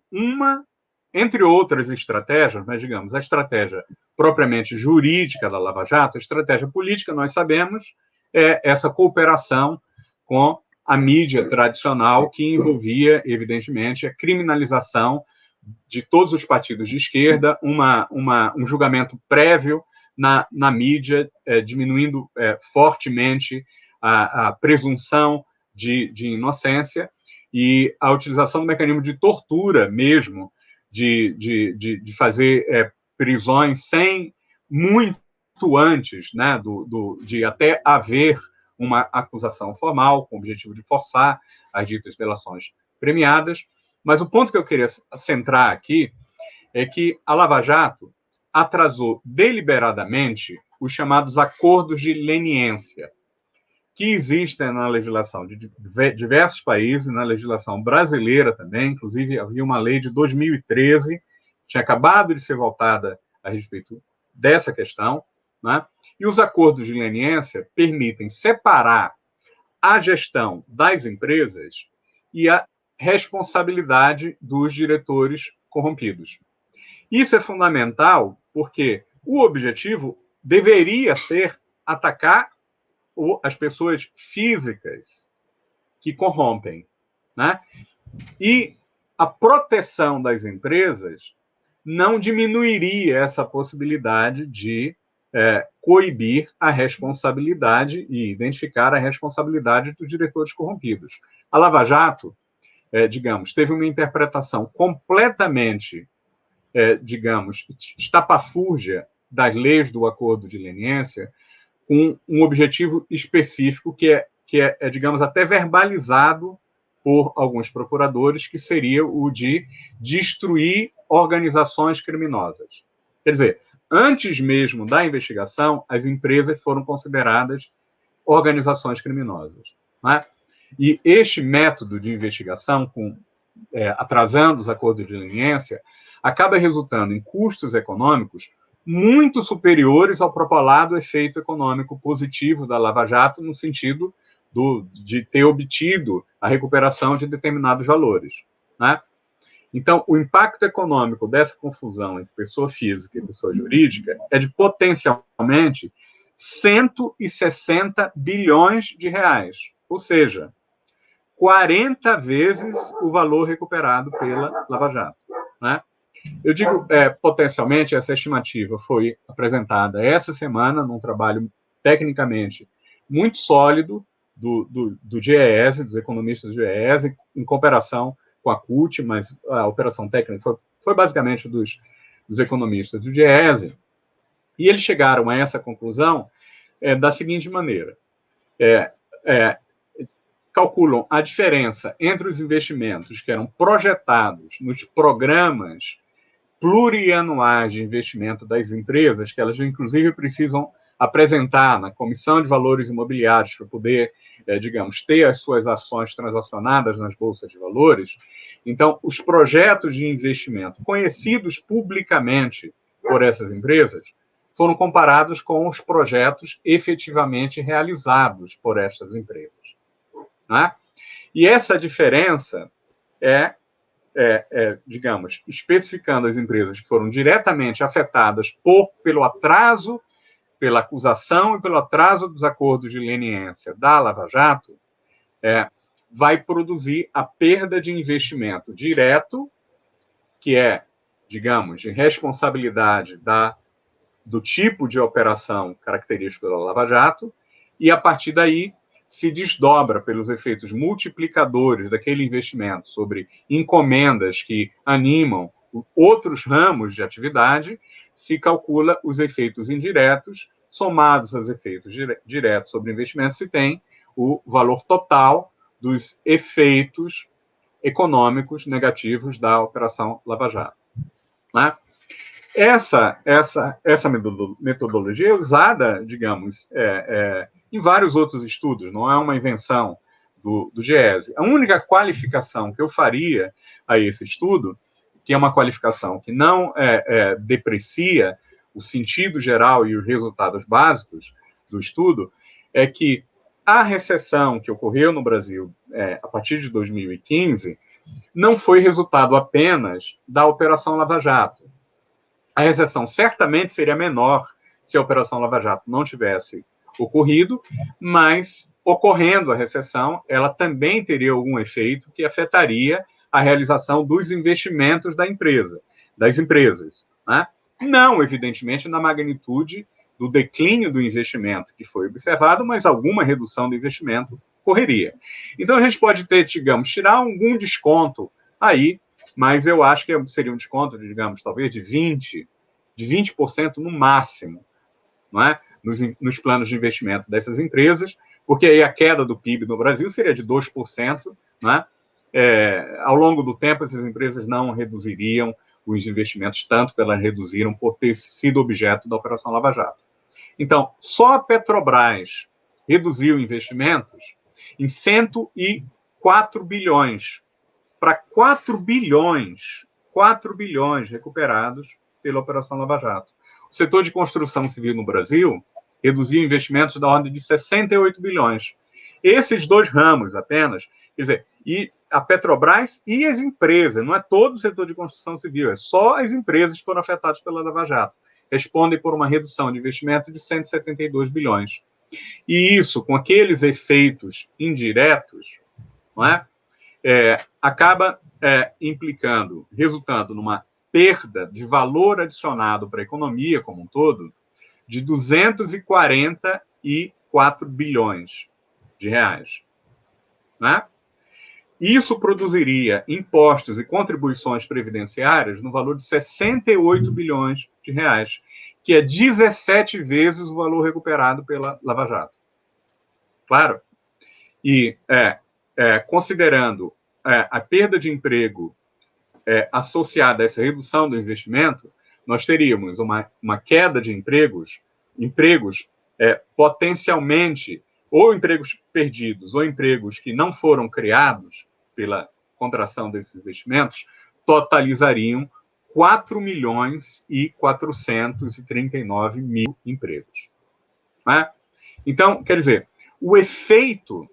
entre outras estratégias, mas, digamos, a estratégia propriamente jurídica da Lava Jato, a estratégia política, nós sabemos, é essa cooperação com a mídia tradicional, que envolvia, evidentemente, a criminalização de todos os partidos de esquerda, um julgamento prévio na mídia, diminuindo fortemente a presunção de inocência e a utilização do mecanismo de tortura mesmo, de fazer prisões sem muito antes, né, de até haver uma acusação formal, com o objetivo de forçar as ditas delações premiadas. Mas o ponto que eu queria centrar aqui é que a Lava Jato atrasou deliberadamente os chamados acordos de leniência, que existem na legislação de diversos países, na legislação brasileira também. Inclusive, havia uma lei de 2013, que tinha acabado de ser votada a respeito dessa questão, né? E os acordos de leniência permitem separar a gestão das empresas e a responsabilidade dos diretores corrompidos. Isso é fundamental porque o objetivo deveria ser atacar as pessoas físicas que corrompem, né? E a proteção das empresas não diminuiria essa possibilidade de coibir a responsabilidade e identificar a responsabilidade dos diretores corrompidos. A Lava Jato, digamos, teve uma interpretação completamente, digamos, estapafúrdia das leis do Acordo de Leniência, com um objetivo específico que é, digamos, até verbalizado por alguns procuradores, que seria o de destruir organizações criminosas. Quer dizer, antes mesmo da investigação, as empresas foram consideradas organizações criminosas. Né? E este método de investigação, atrasando os acordos de leniência, acaba resultando em custos econômicos muito superiores ao propalado efeito econômico positivo da Lava Jato, no sentido de ter obtido a recuperação de determinados valores. Né? Então, o impacto econômico dessa confusão entre pessoa física e pessoa jurídica é de potencialmente 160 bilhões de reais, ou seja, 40 vezes o valor recuperado pela Lava Jato. Né? Eu digo potencialmente, essa estimativa foi apresentada essa semana num trabalho tecnicamente muito sólido do GES, dos economistas do GES, em cooperação com a CUT, mas a operação técnica foi basicamente dos economistas do GES, e eles chegaram a essa conclusão da seguinte maneira. Calculam a diferença entre os investimentos que eram projetados nos programas plurianuais de investimento das empresas, que elas, inclusive, precisam apresentar na Comissão de Valores Imobiliários para poder, digamos, ter as suas ações transacionadas nas bolsas de valores. Então, os projetos de investimento conhecidos publicamente por essas empresas foram comparados com os projetos efetivamente realizados por essas empresas. Né? E essa diferença digamos, especificando as empresas que foram diretamente afetadas pelo atraso, pela acusação e pelo atraso dos acordos de leniência da Lava Jato, vai produzir a perda de investimento direto, que é, digamos, de responsabilidade do tipo de operação característico da Lava Jato, e, a partir daí, se desdobra pelos efeitos multiplicadores daquele investimento sobre encomendas que animam outros ramos de atividade, se calcula os efeitos indiretos, somados aos efeitos diretos sobre investimento, se tem o valor total dos efeitos econômicos negativos da Operação Lava Jato. Né? Essa metodologia é usada, digamos, em vários outros estudos, não é uma invenção do GES. A única qualificação que eu faria a esse estudo, que é uma qualificação que não deprecia o sentido geral e os resultados básicos do estudo, é que a recessão que ocorreu no Brasil a partir de 2015 não foi resultado apenas da Operação Lava Jato. A recessão certamente seria menor se a Operação Lava Jato não tivesse ocorrido, mas, ocorrendo a recessão, ela também teria algum efeito que afetaria a realização dos investimentos das empresas. Né? Não, evidentemente, na magnitude do declínio do investimento que foi observado, mas alguma redução do investimento ocorreria. Então, a gente pode ter, digamos, tirar algum desconto aí, mas eu acho que seria um desconto, digamos, talvez de 20% no máximo, não é? Nos planos de investimento dessas empresas, porque aí a queda do PIB no Brasil seria de 2%, né? Ao longo do tempo, essas empresas não reduziriam os investimentos tanto que elas reduziram por ter sido objeto da Operação Lava Jato. Então, só a Petrobras reduziu investimentos em 104 bilhões, para 4 bilhões recuperados pela Operação Lava Jato. O setor de construção civil no Brasil reduziu investimentos da ordem de 68 bilhões. Esses dois ramos apenas, quer dizer, e a Petrobras e as empresas, não é todo o setor de construção civil, é só as empresas que foram afetadas pela Lava Jato, respondem por uma redução de investimento de 172 bilhões. E isso, com aqueles efeitos indiretos, não é? Acaba resultando numa perda de valor adicionado para a economia como um todo de 244 bilhões de reais. Né? Isso produziria impostos e contribuições previdenciárias no valor de 68 bilhões de reais, que é 17 vezes o valor recuperado pela Lava Jato. Claro? E considerando a perda de emprego associada a essa redução do investimento, nós teríamos uma queda de empregos potencialmente, ou empregos perdidos, ou empregos que não foram criados pela contração desses investimentos, totalizariam 4.439.000 empregos. Né? Então, quer dizer, o efeito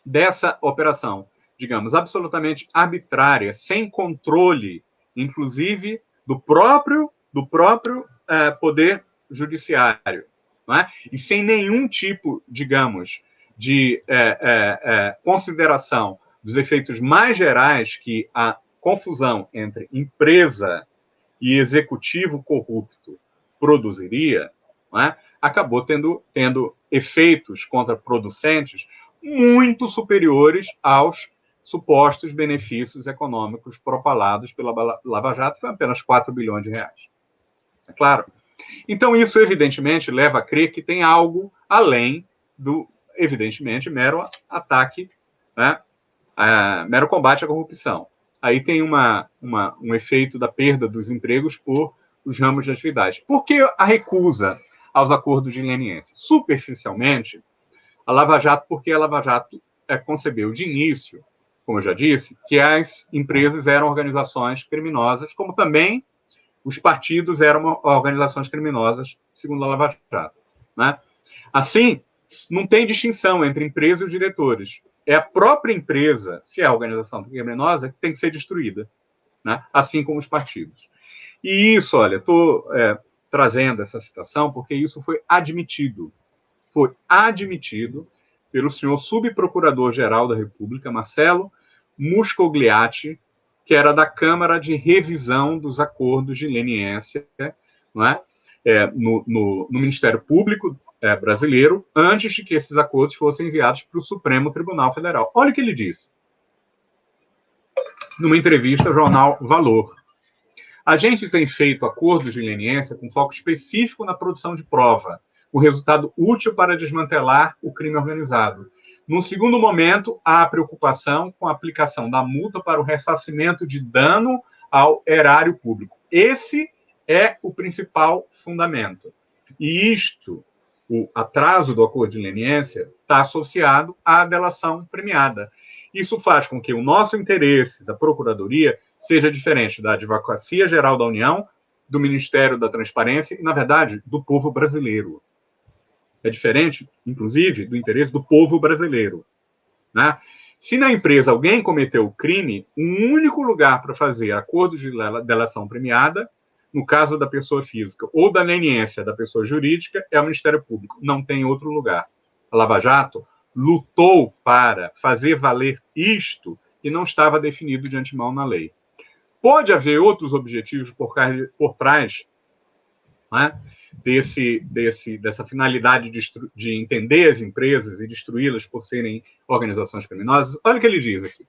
dessa operação, digamos, absolutamente arbitrária, sem controle, inclusive, do próprio poder judiciário, não é? E sem nenhum tipo, digamos, de consideração dos efeitos mais gerais que a confusão entre empresa e executivo corrupto produziria, não é? Acabou tendo efeitos contraproducentes muito superiores aos supostos benefícios econômicos propalados pela Lava Jato, foi apenas 4 bilhões de reais. É claro. Então, isso, evidentemente, leva a crer que tem algo além do, evidentemente, mero ataque, né, mero combate à corrupção. Aí tem um efeito da perda dos empregos por os ramos de atividade. Por que a recusa aos acordos de leniência? Superficialmente, porque a Lava Jato concebeu de início, como eu já disse, que as empresas eram organizações criminosas, como também os partidos eram organizações criminosas, segundo a Lava Jato. Né? Assim, não tem distinção entre empresa e os diretores. É a própria empresa, se é a organização criminosa, que tem que ser destruída, né? Assim como os partidos. E isso, olha, estou trazendo essa citação porque isso foi admitido pelo senhor subprocurador-geral da República, Marcelo Muscogliatti, que era da Câmara de Revisão dos Acordos de Leniência, não é? No Ministério Público brasileiro, antes de que esses acordos fossem enviados para o Supremo Tribunal Federal. Olha o que ele disse, numa entrevista ao jornal Valor. A gente tem feito acordos de leniência com foco específico na produção de prova, com resultado útil para desmantelar o crime organizado. Num segundo momento, há a preocupação com a aplicação da multa para o ressarcimento de dano ao erário público. Esse é o principal fundamento. E isto, o atraso do acordo de leniência, está associado à delação premiada. Isso faz com que o nosso interesse da Procuradoria seja diferente da Advocacia Geral da União, do Ministério da Transparência e, na verdade, do povo brasileiro. É diferente, inclusive, do interesse do povo brasileiro. Né? Se na empresa alguém cometeu o crime, um único lugar para fazer acordo de delação premiada, no caso da pessoa física ou da leniência da pessoa jurídica, é o Ministério Público. Não tem outro lugar. A Lava Jato lutou para fazer valer isto que não estava definido de antemão na lei. Pode haver outros objetivos por trás, né, dessa finalidade de entender as empresas e destruí-las por serem organizações criminosas. Olha o que ele diz aqui.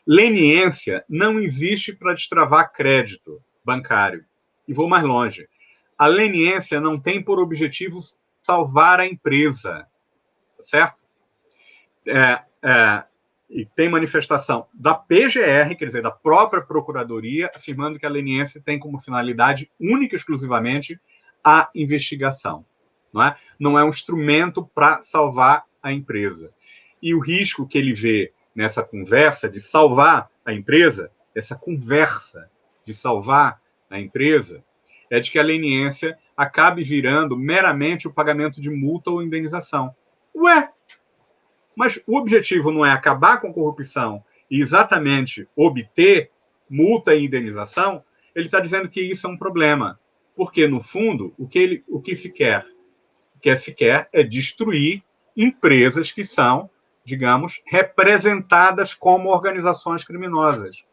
Leniência não existe para destravar crédito bancário. E vou mais longe. A leniência não tem por objetivo salvar a empresa. Certo? E tem manifestação da PGR, quer dizer, da própria Procuradoria, afirmando que a leniência tem como finalidade única e exclusivamente a investigação. Não é um instrumento para salvar a empresa. E o risco que ele vê nessa conversa de salvar a empresa, essa conversa de salvar a empresa, é de que a leniência acabe virando meramente o pagamento de multa ou indenização. Ué, mas o objetivo não é acabar com a corrupção e exatamente obter multa e indenização? Ele está dizendo que isso é um problema. Porque, no fundo, o que se quer é destruir empresas que são, digamos, representadas como organizações criminosas.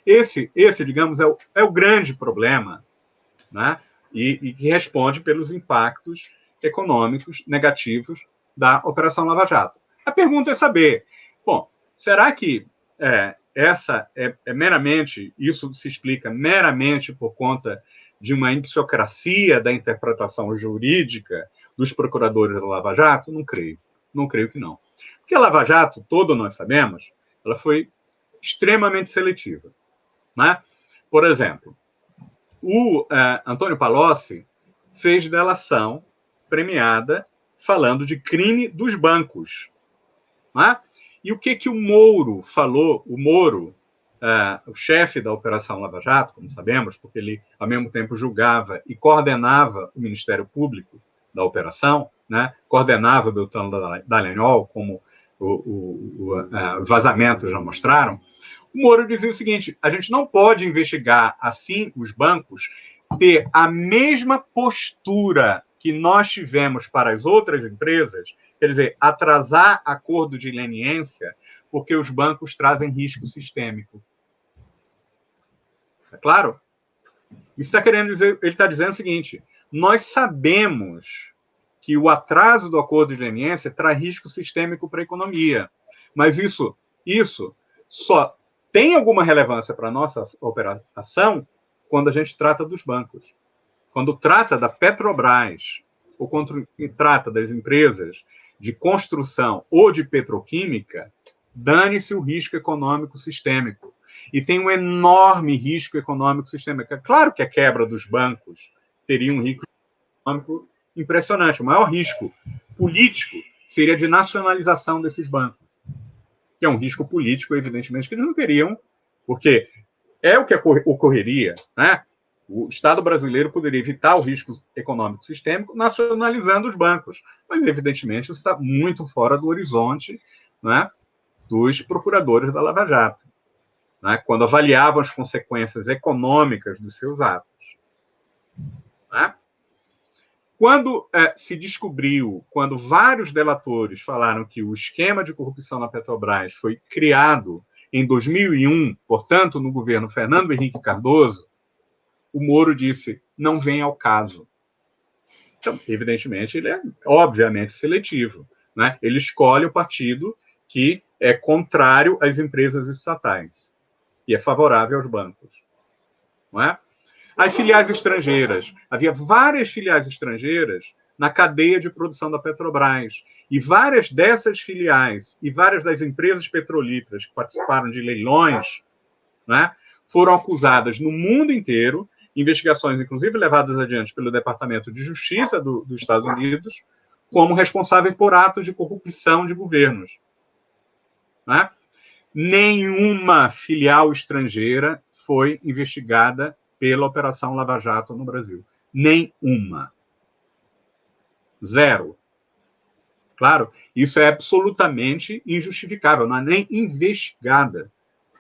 Esse digamos, é o grande problema, né? E que responde pelos impactos econômicos negativos da Operação Lava Jato. A pergunta é saber, bom, será que essa é meramente, isso se explica meramente por conta de uma ipsiocracia da interpretação jurídica dos procuradores da Lava Jato? Não creio que não. Porque a Lava Jato, todos nós sabemos, ela foi extremamente seletiva, né? Por exemplo, o Antônio Palocci fez delação premiada falando de crime dos bancos, né? E o que o Moro falou? O Moro, o chefe da Operação Lava Jato, como sabemos, porque ele, ao mesmo tempo, julgava e coordenava o Ministério Público da operação, né? Coordenava o Beltrão Dallagnol, como os vazamentos já mostraram. O Moro dizia o seguinte: a gente não pode investigar assim os bancos, ter a mesma postura que nós tivemos para as outras empresas, quer dizer, atrasar acordo de leniência, porque os bancos trazem risco sistêmico. É claro? Isso está querendo dizer, ele está dizendo o seguinte: nós sabemos que o atraso do acordo de leniência traz risco sistêmico para a economia, mas isso só tem alguma relevância para a nossa operação quando a gente trata dos bancos. Quando trata da Petrobras, ou quando trata das empresas de construção ou de petroquímica, dane-se o risco econômico sistêmico. E tem um enorme risco econômico sistêmico. É claro que a quebra dos bancos teria um risco econômico impressionante. O maior risco político seria de nacionalização desses bancos, que é um risco político, evidentemente, que eles não queriam, porque é o que ocorreria, né? O Estado brasileiro poderia evitar o risco econômico sistêmico nacionalizando os bancos, mas, evidentemente, isso está muito fora do horizonte, né, dos procuradores da Lava Jato, né, quando avaliavam as consequências econômicas dos seus atos. Né? Quando se descobriu, quando vários delatores falaram que o esquema de corrupção na Petrobras foi criado em 2001, portanto, no governo Fernando Henrique Cardoso, o Moro disse: não vem ao caso. Então, evidentemente, ele é obviamente seletivo, né? Ele escolhe o partido que é contrário às empresas estatais e é favorável aos bancos. Não é? As filiais estrangeiras. Havia várias filiais estrangeiras na cadeia de produção da Petrobras. E várias dessas filiais e várias das empresas petrolíferas que participaram de leilões, né, foram acusadas no mundo inteiro, investigações, inclusive, levadas adiante pelo Departamento de Justiça dos Estados Unidos, como responsáveis por atos de corrupção de governos. Né? Nenhuma filial estrangeira foi investigada pela Operação Lava Jato no Brasil. Nenhuma. Zero. Claro, isso é absolutamente injustificável, não é nem investigada.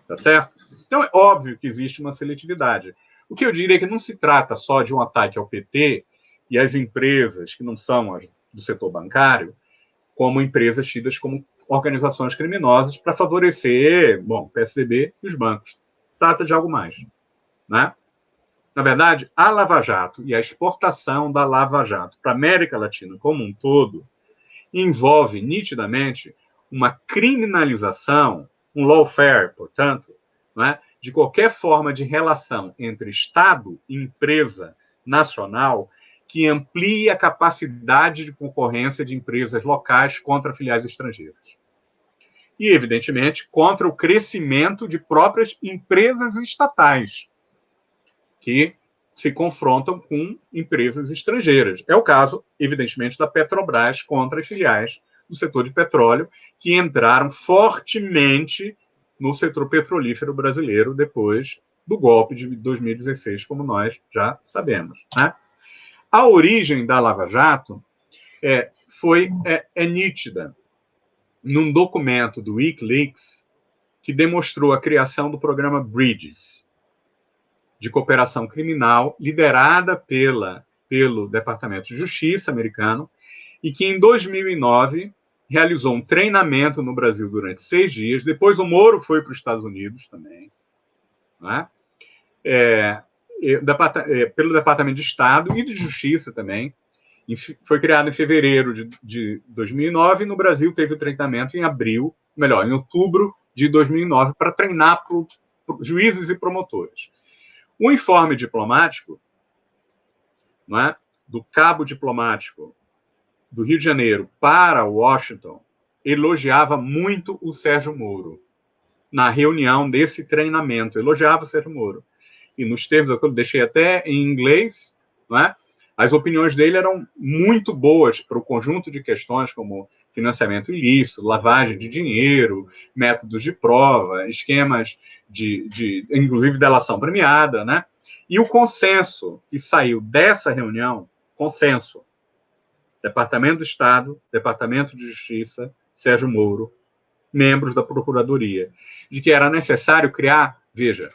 Tá certo? Então, é óbvio que existe uma seletividade. O que eu diria é que não se trata só de um ataque ao PT e às empresas que não são as do setor bancário, como empresas tidas como organizações criminosas para favorecer, o PSDB e os bancos. Trata de algo mais. Né? Na verdade, a Lava Jato e a exportação da Lava Jato para a América Latina como um todo envolve nitidamente uma criminalização, um lawfare, portanto, né, de qualquer forma de relação entre Estado e empresa nacional que amplie a capacidade de concorrência de empresas locais contra filiais estrangeiras. E, evidentemente, contra o crescimento de próprias empresas estatais que se confrontam com empresas estrangeiras. É o caso, evidentemente, da Petrobras contra as filiais do setor de petróleo, que entraram fortemente no setor petrolífero brasileiro depois do golpe de 2016, como nós já sabemos. Né? A origem da Lava Jato foi nítida num documento do WikiLeaks que demonstrou a criação do programa Bridges, de cooperação criminal, liderada pelo Departamento de Justiça americano, e que, em 2009, realizou um treinamento no Brasil durante 6 dias. Depois, o Moro foi para os Estados Unidos também. né? Pelo Departamento de Estado e de Justiça também. Foi criado em fevereiro de 2009 e no Brasil teve o treinamento em outubro de 2009 para treinar juízes e promotores. O informe diplomático, né, do cabo diplomático do Rio de Janeiro para Washington elogiava muito o Sérgio Moro. Na reunião desse treinamento, elogiava o Sérgio Moro. E nos termos, eu deixei até em inglês, né, as opiniões dele eram muito boas para o conjunto de questões como financiamento ilícito, lavagem de dinheiro, métodos de prova, esquemas inclusive, delação premiada, né? E o consenso que saiu dessa reunião, consenso, Departamento do Estado, Departamento de Justiça, Sérgio Moro, membros da Procuradoria, de que era necessário criar, veja,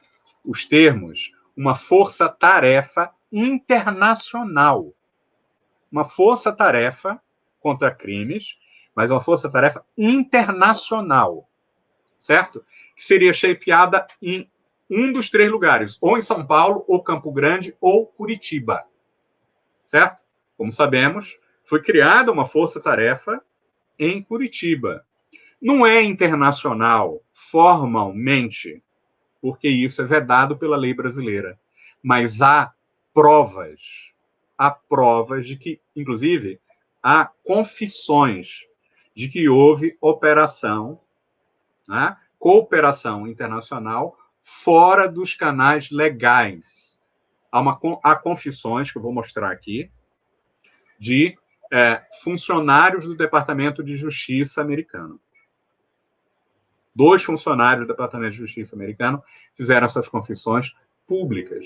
os termos, uma força-tarefa internacional. Uma força-tarefa contra crimes, mas uma força-tarefa internacional, certo? Que seria chefiada em um dos 3 lugares, ou em São Paulo, ou Campo Grande, ou Curitiba, certo? Como sabemos, foi criada uma força-tarefa em Curitiba. Não é internacional formalmente, porque isso é vedado pela lei brasileira, mas há provas de que, inclusive, há confissões de que houve operação, né, cooperação internacional fora dos canais legais. Há confissões, que eu vou mostrar aqui, de funcionários do Departamento de Justiça americano. 2 funcionários do Departamento de Justiça americano fizeram essas confissões públicas.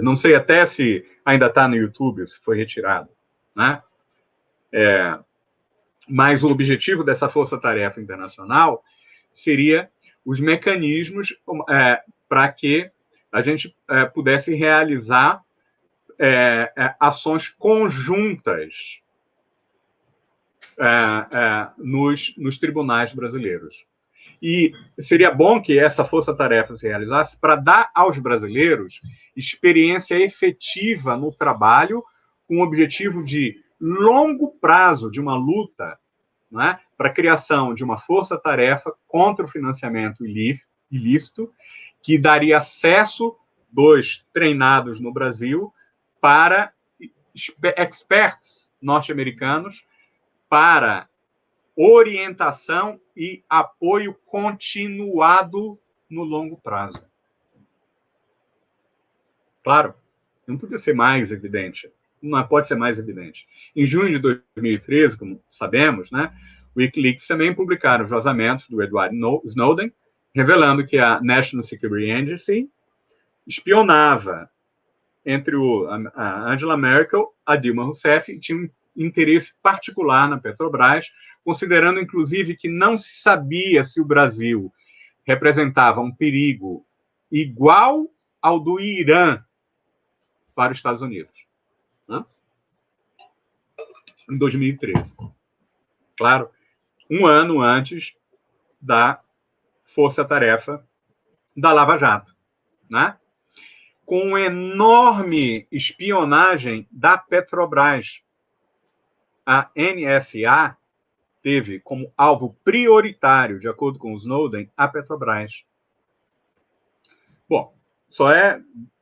Não sei até se ainda está no YouTube, se foi retirado, né? Mas o objetivo dessa força-tarefa internacional seria os mecanismos para que a gente pudesse realizar ações conjuntas nos tribunais brasileiros. E seria bom que essa força-tarefa se realizasse para dar aos brasileiros experiência efetiva no trabalho, com o objetivo de longo prazo de uma luta, né, para a criação de uma força-tarefa contra o financiamento ilícito, que daria acesso dos treinados no Brasil para experts norte-americanos para orientação e apoio continuado no longo prazo. Claro, não podia ser mais evidente. Não pode ser mais evidente. Em junho de 2013, como sabemos, né, o Wikileaks também publicaram os vazamentos do Edward Snowden, revelando que a National Security Agency espionava entre a Angela Merkel, a Dilma Rousseff, e tinha um interesse particular na Petrobras, considerando, inclusive, que não se sabia se o Brasil representava um perigo igual ao do Irã para os Estados Unidos, né? Em 2013. Claro, um ano antes da força-tarefa da Lava Jato, né? Com enorme espionagem da Petrobras. A NSA teve como alvo prioritário, de acordo com o Snowden, a Petrobras. Bom,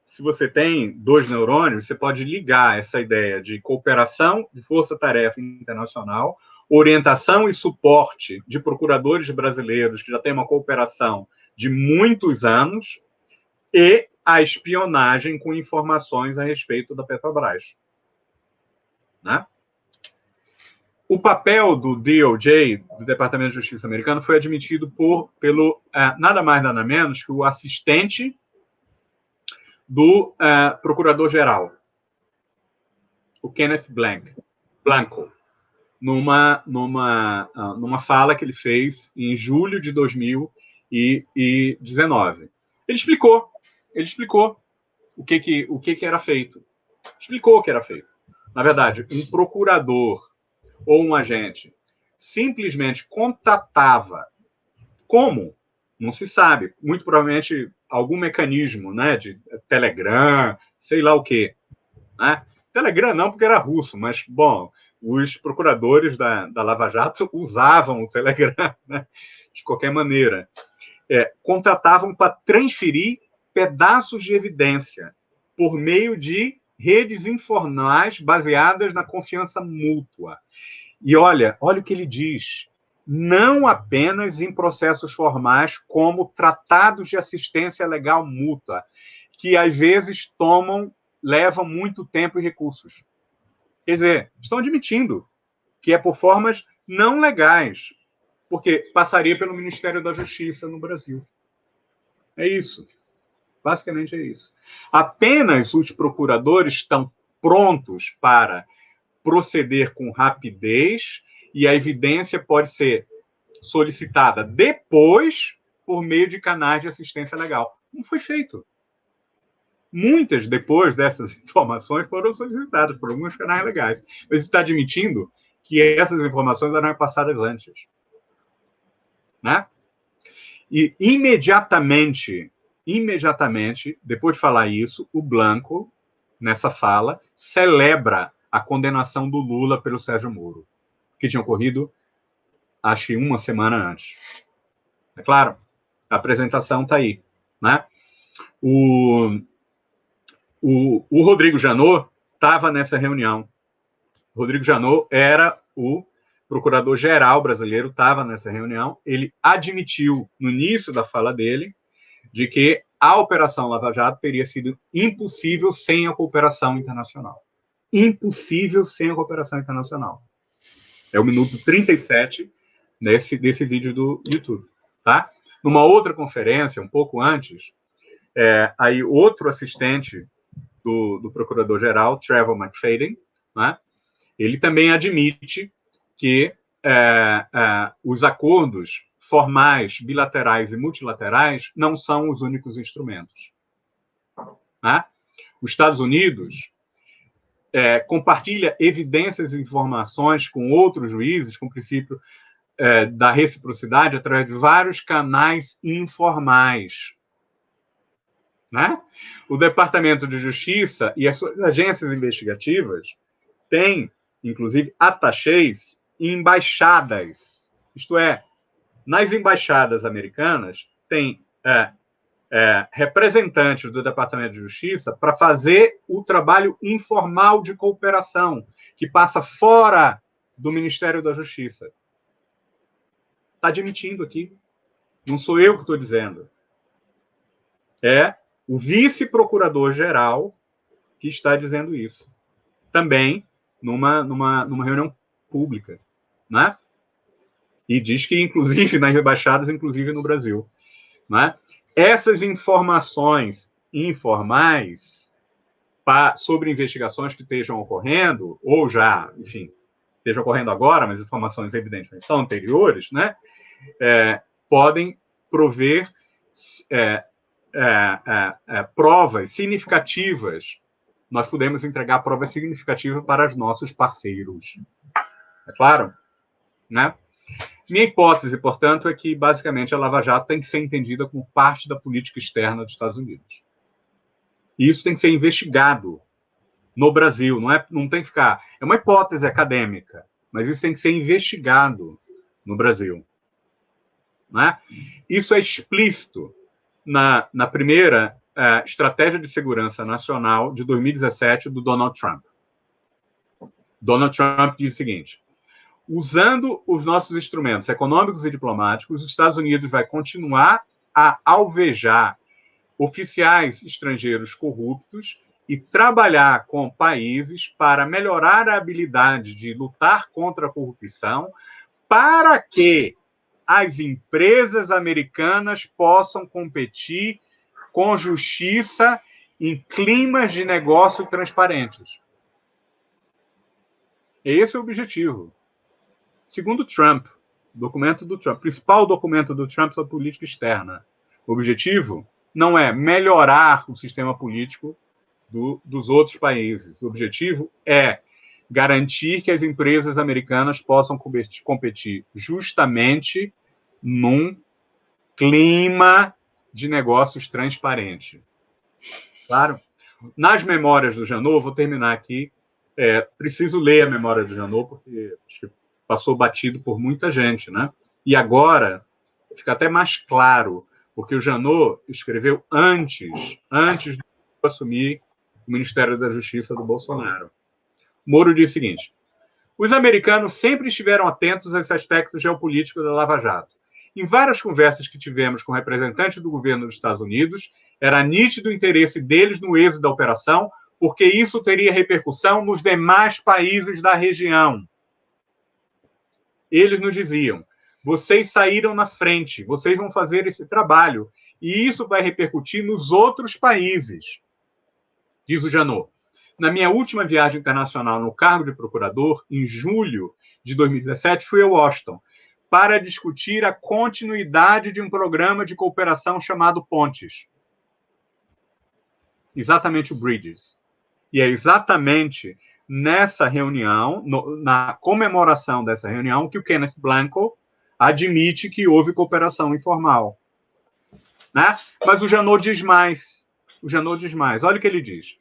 se você tem 2 neurônios, você pode ligar essa ideia de cooperação de força-tarefa internacional, orientação e suporte de procuradores brasileiros que já têm uma cooperação de muitos anos e a espionagem com informações a respeito da Petrobras, né? O papel do DOJ, do Departamento de Justiça americano, foi admitido pelo nada mais, nada menos que o assistente do procurador-geral, o Kenneth Blanco, numa fala que ele fez em julho de 2019. Ele explicou o que era feito. Explicou o que era feito. Na verdade, um procurador ou um agente simplesmente contatava, como? Não se sabe. Muito provavelmente algum mecanismo, né, de Telegram, sei lá o quê, né? Telegram não, porque era russo, mas, bom, os procuradores da Lava Jato usavam o Telegram, né, de qualquer maneira. Contratavam para transferir pedaços de evidência por meio de redes informais baseadas na confiança mútua. E olha o que ele diz, não apenas em processos formais como tratados de assistência legal mútua, que às vezes levam muito tempo e recursos. Quer dizer, estão admitindo que é por formas não legais, porque passaria pelo Ministério da Justiça no Brasil. É isso. Basicamente é isso. Apenas os procuradores estão prontos para proceder com rapidez e a evidência pode ser solicitada depois por meio de canais de assistência legal. Não foi feito. Muitas, depois dessas informações, foram solicitadas por alguns canais legais. Mas está admitindo que essas informações eram passadas antes. Né? E imediatamente, depois de falar isso, o Blanco, nessa fala, celebra a condenação do Lula pelo Sérgio Moro, que tinha ocorrido, acho que uma semana antes. É claro, a apresentação está aí. Né? O Rodrigo Janot estava nessa reunião. O Rodrigo Janot era o procurador-geral brasileiro, estava nessa reunião. Ele admitiu, no início da fala dele, de que a Operação Lava Jato teria sido impossível sem a cooperação internacional. Impossível sem a cooperação internacional. É o minuto 37 desse vídeo do YouTube. Tá? Numa outra conferência, um pouco antes, aí outro assistente do procurador-geral, Trevor McFadden, né, ele também admite que os acordos formais, bilaterais e multilaterais não são os únicos instrumentos. Né? Os Estados Unidos compartilha evidências e informações com outros juízes, com o princípio da reciprocidade, através de vários canais informais. Né? O Departamento de Justiça e as suas agências investigativas têm, inclusive, atachês e embaixadas. Isto é, nas embaixadas americanas, tem representantes do Departamento de Justiça para fazer o trabalho informal de cooperação, que passa fora do Ministério da Justiça. Está admitindo aqui. Não sou eu que estou dizendo. É o vice-procurador-geral que está dizendo isso. Também numa reunião pública. Né? E diz que, inclusive, nas embaixadas, inclusive no Brasil. Né? Essas informações informais sobre investigações que estejam ocorrendo, ou já, enfim, estejam ocorrendo agora, mas informações, evidentemente, são anteriores, né? Podem prover provas significativas. Nós podemos entregar provas significativas para os nossos parceiros. É claro? Né? Minha hipótese, portanto, é que, basicamente, a Lava Jato tem que ser entendida como parte da política externa dos Estados Unidos. E isso tem que ser investigado no Brasil. Não tem que ficar... É uma hipótese acadêmica, mas isso tem que ser investigado no Brasil. Né? Isso é explícito na primeira Estratégia de Segurança Nacional de 2017 do Donald Trump. Donald Trump diz o seguinte: usando os nossos instrumentos econômicos e diplomáticos, os Estados Unidos vai continuar a alvejar oficiais estrangeiros corruptos e trabalhar com países para melhorar a habilidade de lutar contra a corrupção, para que as empresas americanas possam competir com justiça em climas de negócio transparentes. Esse é o objetivo. Segundo Trump, documento do Trump, principal documento do Trump sobre política externa, o objetivo não é melhorar o sistema político dos outros países. O objetivo é garantir que as empresas americanas possam competir justamente num clima de negócios transparente. Claro? Nas memórias do Janot, vou terminar aqui, preciso ler a memória do Janot, porque acho que passou batido por muita gente, né? E agora fica até mais claro, porque o Janot escreveu antes de assumir o Ministério da Justiça do Bolsonaro. Moro diz o seguinte: os americanos sempre estiveram atentos a esse aspecto geopolítico da Lava Jato. Em várias conversas que tivemos com representantes do governo dos Estados Unidos, era nítido o interesse deles no êxito da operação, porque isso teria repercussão nos demais países da região. Eles nos diziam: vocês saíram na frente, vocês vão fazer esse trabalho, e isso vai repercutir nos outros países, diz o Janot. Na minha última viagem internacional no cargo de procurador, em julho de 2017, fui a Washington para discutir a continuidade de um programa de cooperação chamado Pontes. Exatamente o Bridges. E é exatamente nessa reunião, na comemoração dessa reunião, que o Kenneth Blanco admite que houve cooperação informal. Né? Mas o Janot diz mais. Olha o que ele diz.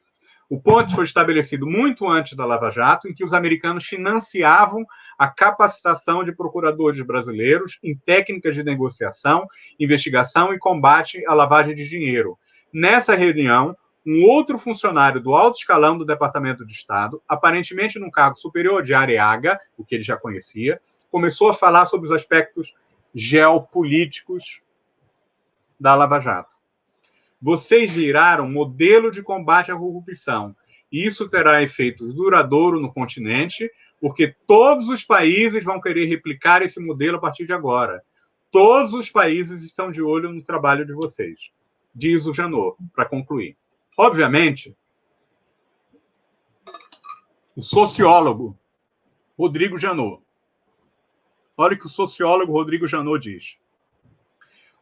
O Pontes foi estabelecido muito antes da Lava Jato, em que os americanos financiavam a capacitação de procuradores brasileiros em técnicas de negociação, investigação e combate à lavagem de dinheiro. Nessa reunião, um outro funcionário do alto escalão do Departamento de Estado, aparentemente num cargo superior de Areaga, o que ele já conhecia, começou a falar sobre os aspectos geopolíticos da Lava Jato. Vocês viraram modelo de combate à corrupção. E isso terá efeitos duradouros no continente, porque todos os países vão querer replicar esse modelo a partir de agora. Todos os países estão de olho no trabalho de vocês, diz o Janot, para concluir. Obviamente, o sociólogo Rodrigo Janot. Olha o que o sociólogo Rodrigo Janot diz.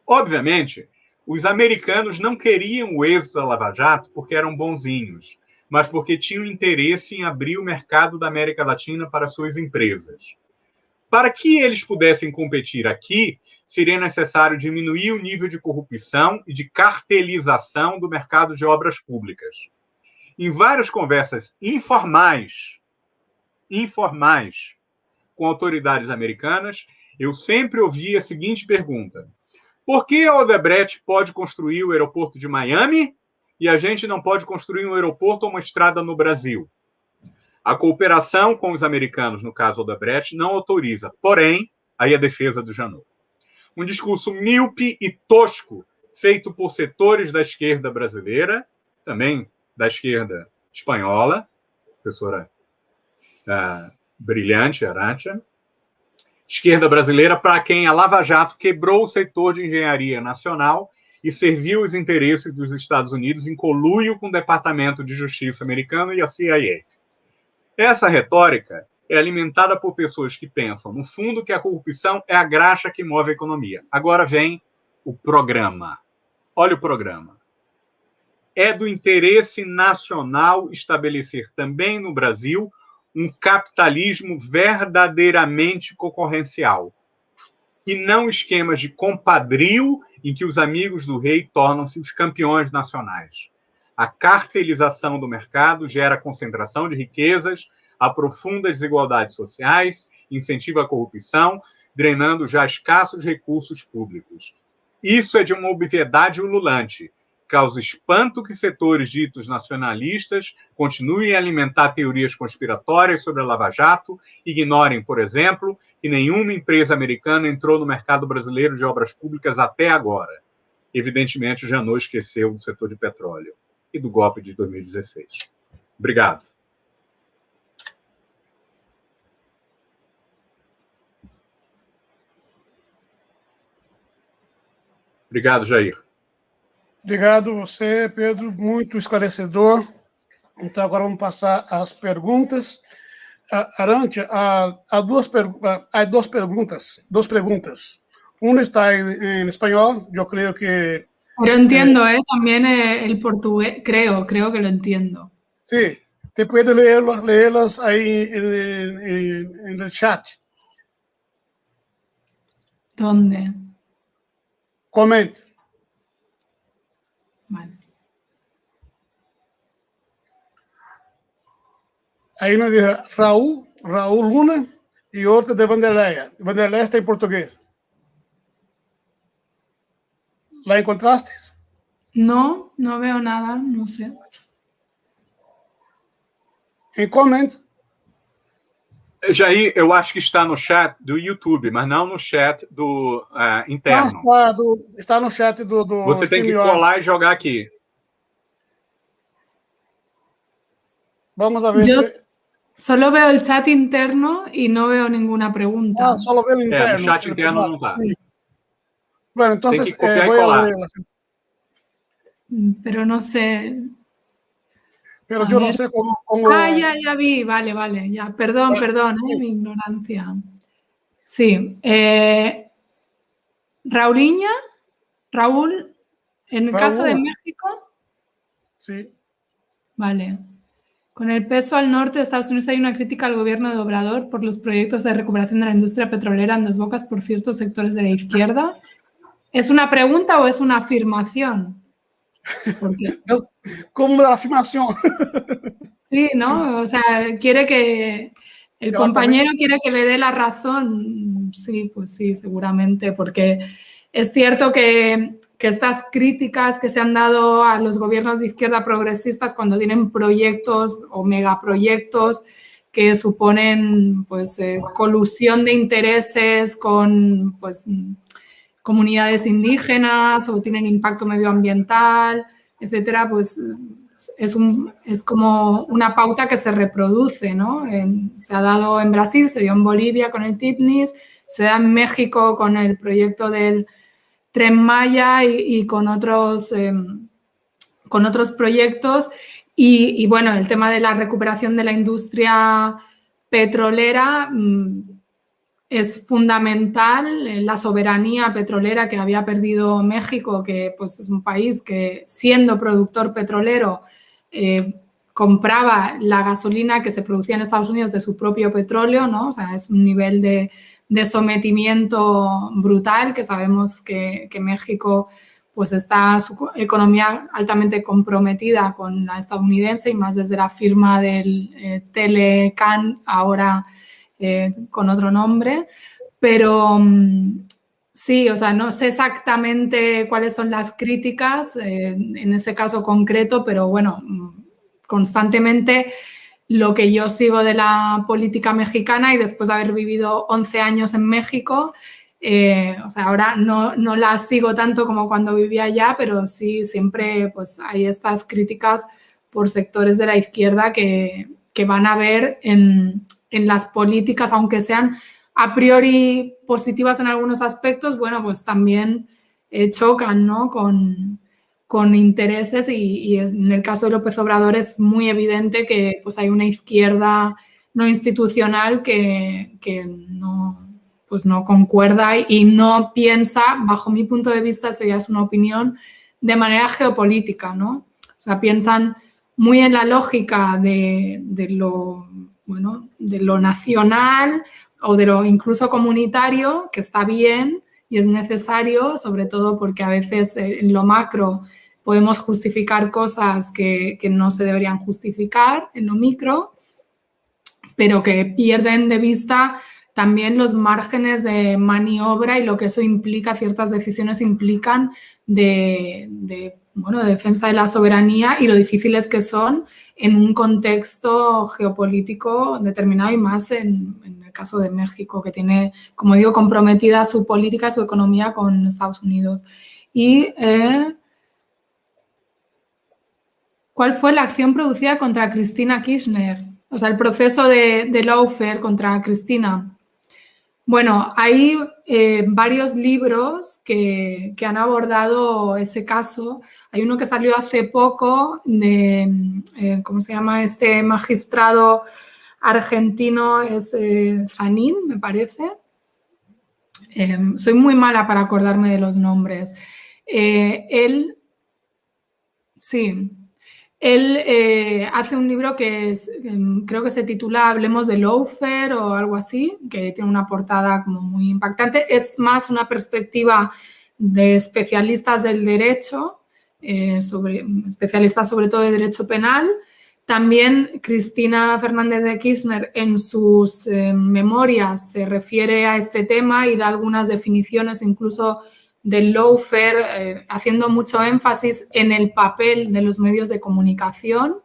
Obviamente, os americanos não queriam o êxito da Lava Jato porque eram bonzinhos, mas porque tinham interesse em abrir o mercado da América Latina para suas empresas. Para que eles pudessem competir aqui, seria necessário diminuir o nível de corrupção e de cartelização do mercado de obras públicas. Em várias conversas informais com autoridades americanas, eu sempre ouvi a seguinte pergunta: por que a Odebrecht pode construir o aeroporto de Miami e a gente não pode construir um aeroporto ou uma estrada no Brasil? A cooperação com os americanos, no caso Odebrecht, não autoriza. Porém, aí a defesa do Janot. Um discurso míope e tosco, feito por setores da esquerda brasileira, também da esquerda espanhola, professora brilhante, Arantxa, esquerda brasileira, para quem a Lava Jato quebrou o setor de engenharia nacional e serviu os interesses dos Estados Unidos em conluio com o Departamento de Justiça americano e a CIA. Essa retórica é alimentada por pessoas que pensam, no fundo, que a corrupção é a graxa que move a economia. Agora vem o programa. Olha o programa. É do interesse nacional estabelecer também no Brasil um capitalismo verdadeiramente concorrencial, e não esquemas de compadrio em que os amigos do rei tornam-se os campeões nacionais. A cartelização do mercado gera concentração de riquezas, aprofunda desigualdades sociais, incentiva a corrupção, drenando já escassos recursos públicos. Isso é de uma obviedade ululante. Causa espanto que setores ditos nacionalistas continuem a alimentar teorias conspiratórias sobre a Lava Jato, ignorem, por exemplo, que nenhuma empresa americana entrou no mercado brasileiro de obras públicas até agora. Evidentemente, o Janot esqueceu do setor de petróleo e do golpe de 2016. Obrigado. Obrigado, Jair. Obrigado você, Pedro, muito esclarecedor. Então, agora vamos passar às perguntas. Arantxa, há duas perguntas. Uma está em espanhol, eu creio que... Pero entiendo, también el portugués, creo que lo entiendo. Sí, te puede leerlas ahí en el chat. ¿Dónde? Comente. Aí nos diz Raul Luna e outra de Vanderleia. Vanderleia está em português. ¿La encontraste? No, no veo nada, no sé. Em comments. Jair, eu acho que está no chat do YouTube, mas não no chat do interno. Está no chat do Você tem que colar e jogar aqui. Vamos a ver Yo se... solo veo el chat interno y no veo ninguna pregunta. Ah, solo veo el interno. No chat interno não está. Sí. Bueno, entonces voy a leerlas. Pero no sé. Pero A yo ver. no sé cómo... Ah, ya vi, vale, ya. Perdón, mi ignorancia. Sí. Raúl, en el caso de México. Sí. Vale. Con el peso al norte de Estados Unidos hay una crítica al gobierno de Obrador por los proyectos de recuperación de la industria petrolera en Dos Bocas por ciertos sectores de la izquierda. ¿Es una pregunta o es una afirmación? Como la afirmación. Sí, ¿no? O sea, quiere que... El compañero quiere que le dé la razón. Sí, pues sí, seguramente, porque es cierto que estas críticas que se han dado a los gobiernos de izquierda progresistas cuando tienen proyectos o megaproyectos que suponen pues colusión de intereses con pues comunidades indígenas o tienen impacto medioambiental, etcétera, pues es como una pauta que se reproduce, ¿no? Se ha dado en Brasil, se dio en Bolivia con el TIPNIS, se da en México con el proyecto del Tren Maya y con otros proyectos. Y bueno, el tema de la recuperación de la industria petrolera es fundamental. La soberanía petrolera que había perdido México, que pues es un país que siendo productor petrolero compraba la gasolina que se producía en Estados Unidos de su propio petróleo, ¿no? O sea, es un nivel de sometimiento brutal, que sabemos que México pues está su economía altamente comprometida con la estadounidense y más desde la firma del Telecan, ahora con otro nombre, pero sí, o sea, no sé exactamente cuáles son las críticas en ese caso concreto, pero bueno, constantemente lo que yo sigo de la política mexicana y después de haber vivido 11 años en México, o sea, ahora no la sigo tanto como cuando vivía allá, pero sí siempre pues hay estas críticas por sectores de la izquierda que van a ver en las políticas, aunque sean a priori positivas en algunos aspectos, bueno, pues también chocan, ¿no? con intereses y en el caso de López Obrador es muy evidente que pues hay una izquierda no institucional que no concuerda y no piensa, bajo mi punto de vista, esto ya es una opinión, de manera geopolítica, ¿no? O sea, piensan muy en la lógica de lo nacional o de lo incluso comunitario, que está bien y es necesario, sobre todo porque a veces en lo macro podemos justificar cosas que no se deberían justificar en lo micro, pero que pierden de vista también los márgenes de maniobra y lo que eso implica, ciertas decisiones implican de defensa de la soberanía y lo difíciles que son en un contexto geopolítico determinado y más en el caso de México, que tiene, como digo, comprometida su política, su economía con Estados Unidos. Y ¿cuál fue la acción producida contra Cristina Kirchner? O sea, el proceso de lawfare contra Cristina. Bueno, hay varios libros que han abordado ese caso. Hay uno que salió hace poco de, ¿cómo se llama? Este magistrado argentino, es Zanin, me parece. Soy muy mala para acordarme de los nombres. Él hace un libro que creo que se titula Hablemos de lawfare o algo así, que tiene una portada como muy impactante. Es más una perspectiva de especialistas del derecho, especialistas sobre todo de derecho penal, También Cristina Fernández de Kirchner en sus memorias se refiere a este tema y da algunas definiciones incluso del lawfare, haciendo mucho énfasis en el papel de los medios de comunicación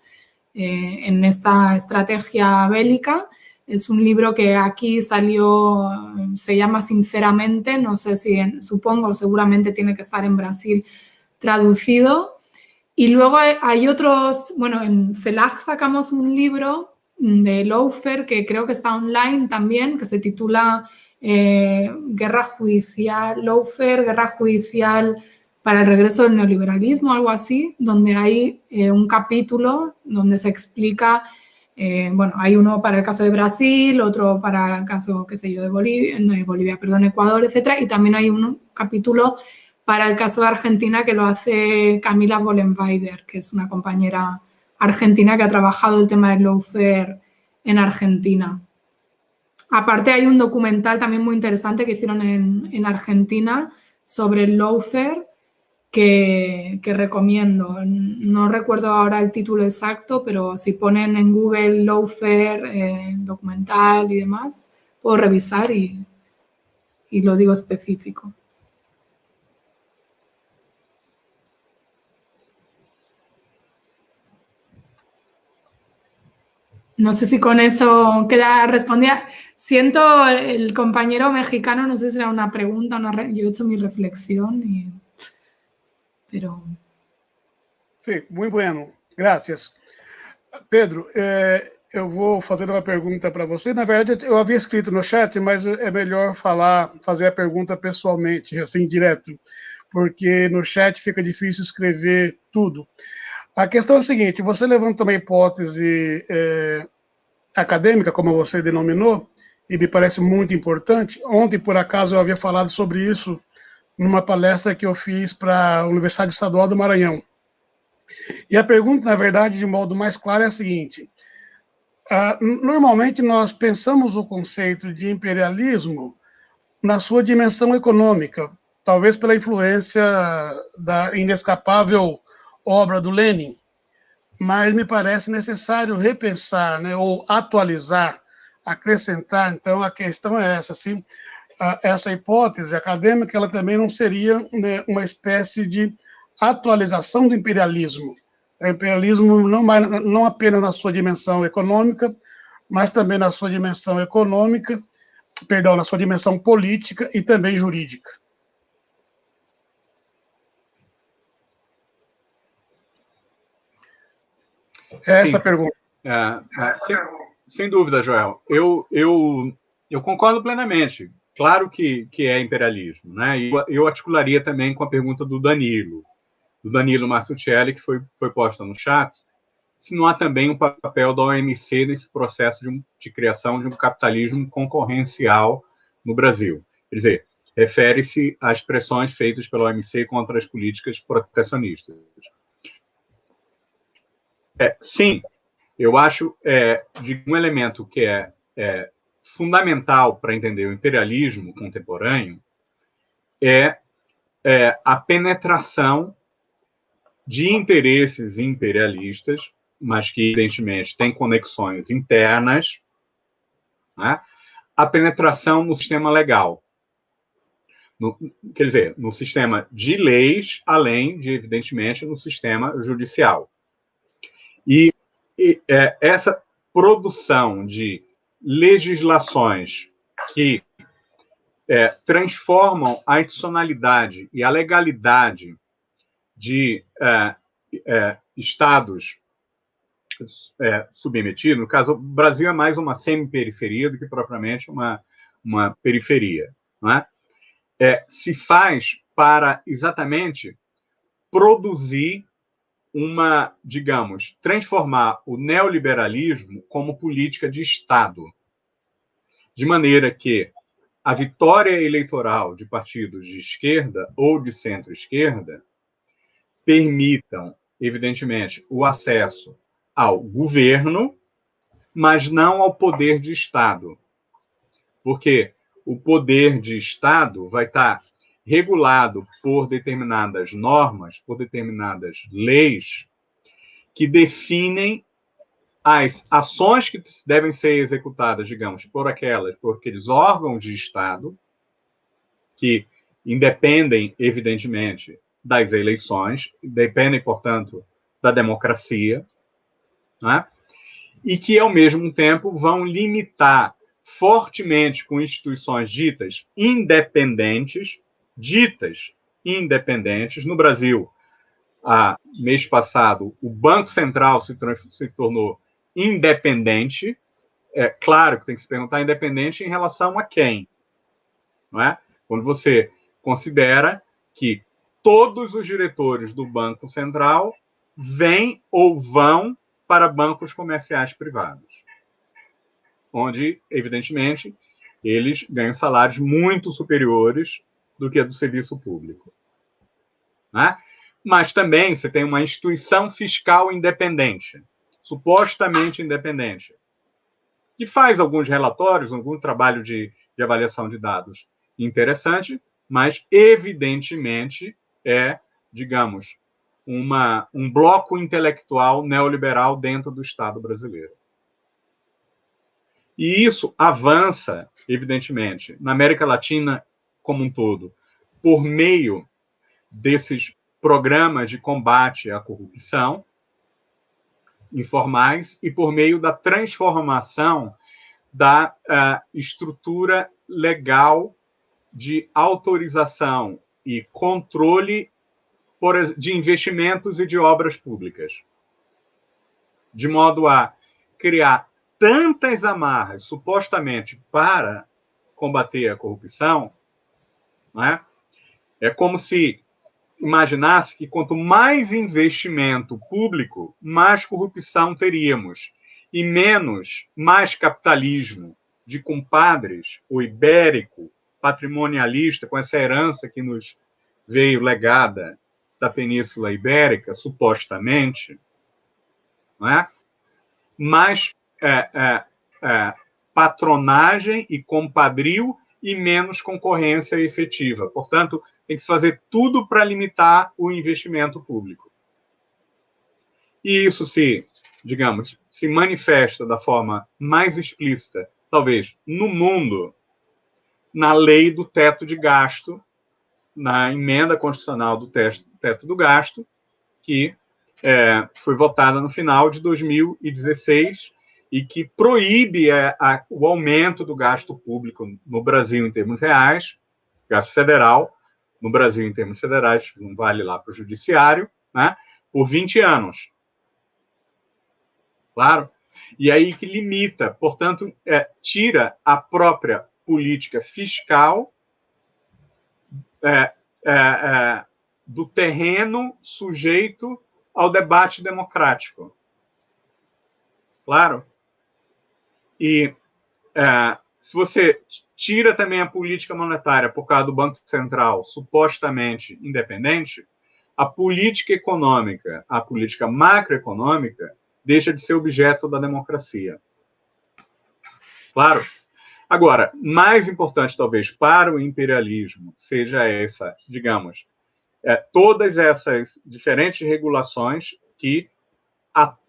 en esta estrategia bélica. Es un libro que aquí salió, se llama Sinceramente, no sé si, supongo, seguramente tiene que estar en Brasil traducido. Y luego hay otros, bueno, en FELAG sacamos un libro de lawfare que creo que está online también, que se titula Guerra Judicial, Lawfare, Guerra Judicial para el regreso del neoliberalismo, algo así, donde hay un capítulo donde se explica, bueno, hay uno para el caso de Brasil, otro para el caso, qué sé yo, de Bolivia, perdón, Ecuador, etcétera, y también hay un capítulo para el caso de Argentina que lo hace Camila Vollenweider, que es una compañera argentina que ha trabajado el tema del lawfare en Argentina. Aparte hay un documental también muy interesante que hicieron en Argentina sobre el lawfare que recomiendo. No recuerdo ahora el título exacto, pero si ponen en Google lawfare, documental y demás, puedo revisar y lo digo específico. No sé si con eso queda respondida. Siento el compañero mexicano, no sé si era una pregunta, yo he hecho mi reflexión, pero... Sim, muito bueno. Graças. Pedro, eu vou fazer uma pergunta para você. Na verdade, eu havia escrito no chat, mas é melhor fazer a pergunta pessoalmente, assim, direto, porque no chat fica difícil escrever tudo. A questão é a seguinte, você levanta uma hipótese acadêmica, como você denominou, e me parece muito importante. Ontem, por acaso, eu havia falado sobre isso numa palestra que eu fiz para a Universidade Estadual do Maranhão. E a pergunta, na verdade, de modo mais claro, é a seguinte. Normalmente, nós pensamos o conceito de imperialismo na sua dimensão econômica, talvez pela influência da inescapável obra do Lenin, mas me parece necessário repensar, né, ou atualizar, acrescentar. Então, a questão é essa, assim, essa hipótese acadêmica, ela também não seria, né, uma espécie de atualização do imperialismo. O imperialismo não apenas na sua dimensão econômica, mas também na sua dimensão na sua dimensão política e também jurídica. Essa pergunta. Sem dúvida, Joel. Eu concordo plenamente. Claro que é imperialismo, né? E eu articularia também com a pergunta do Danilo Martuchelli, que foi posta no chat, se não há também um papel da OMC nesse processo de criação de um capitalismo concorrencial no Brasil. Quer dizer, refere-se às pressões feitas pela OMC contra as políticas protecionistas. Sim, eu acho de um elemento que é fundamental para entender o imperialismo contemporâneo é a penetração de interesses imperialistas, mas que, evidentemente, têm conexões internas, né? A penetração no sistema legal. Quer dizer, no sistema de leis, além de, evidentemente, no sistema judicial. E essa produção de legislações que transformam a institucionalidade e a legalidade de estados submetidos, no caso, o Brasil é mais uma semi-periferia do que propriamente uma periferia, não é? Se faz para exatamente produzir digamos, transformar o neoliberalismo como política de Estado, de maneira que a vitória eleitoral de partidos de esquerda ou de centro-esquerda permitam, evidentemente, o acesso ao governo, mas não ao poder de Estado. Porque o poder de Estado vai estar regulado por determinadas normas, por determinadas leis, que definem as ações que devem ser executadas, digamos, por aqueles órgãos de Estado que independem, evidentemente, das eleições, dependem, portanto, da democracia, né? E que, ao mesmo tempo, vão limitar fortemente com instituições ditas independentes. No Brasil, mês passado, o Banco Central se tornou independente. É claro que tem que se perguntar independente em relação a quem, não é? Quando você considera que todos os diretores do Banco Central vêm ou vão para bancos comerciais privados, onde, evidentemente, eles ganham salários muito superiores do que a do serviço público, né? Mas também você tem uma instituição fiscal independente, supostamente independente, que faz alguns relatórios, algum trabalho de avaliação de dados interessante, mas, evidentemente, digamos, um bloco intelectual neoliberal dentro do Estado brasileiro. E isso avança, evidentemente, na América Latina como um todo, por meio desses programas de combate à corrupção informais e por meio da transformação da estrutura legal de autorização e controle de investimentos e de obras públicas, de modo a criar tantas amarras, supostamente, para combater a corrupção, né? É como se imaginasse que quanto mais investimento público, mais corrupção teríamos, e mais capitalismo de compadres, o ibérico, patrimonialista, com essa herança que nos veio legada da Península Ibérica, supostamente, não é? Mais patronagem e compadrio e menos concorrência efetiva. Portanto, tem que se fazer tudo para limitar o investimento público. E isso se manifesta da forma mais explícita, talvez, no mundo, na lei do teto de gasto, na emenda constitucional do teto do gasto, que foi votada no final de 2016 e que proíbe o aumento do gasto público no Brasil em termos reais, gasto federal, no Brasil em termos federais, não vale lá para o judiciário, né, por 20 anos. Claro? E aí que limita, portanto, tira a própria política fiscal do terreno sujeito ao debate democrático. Claro? E se você tira também a política monetária por causa do Banco Central supostamente independente, a política econômica, a política macroeconômica, deixa de ser objeto da democracia. Claro? Agora, mais importante, talvez, para o imperialismo, seja essa, digamos, todas essas diferentes regulações que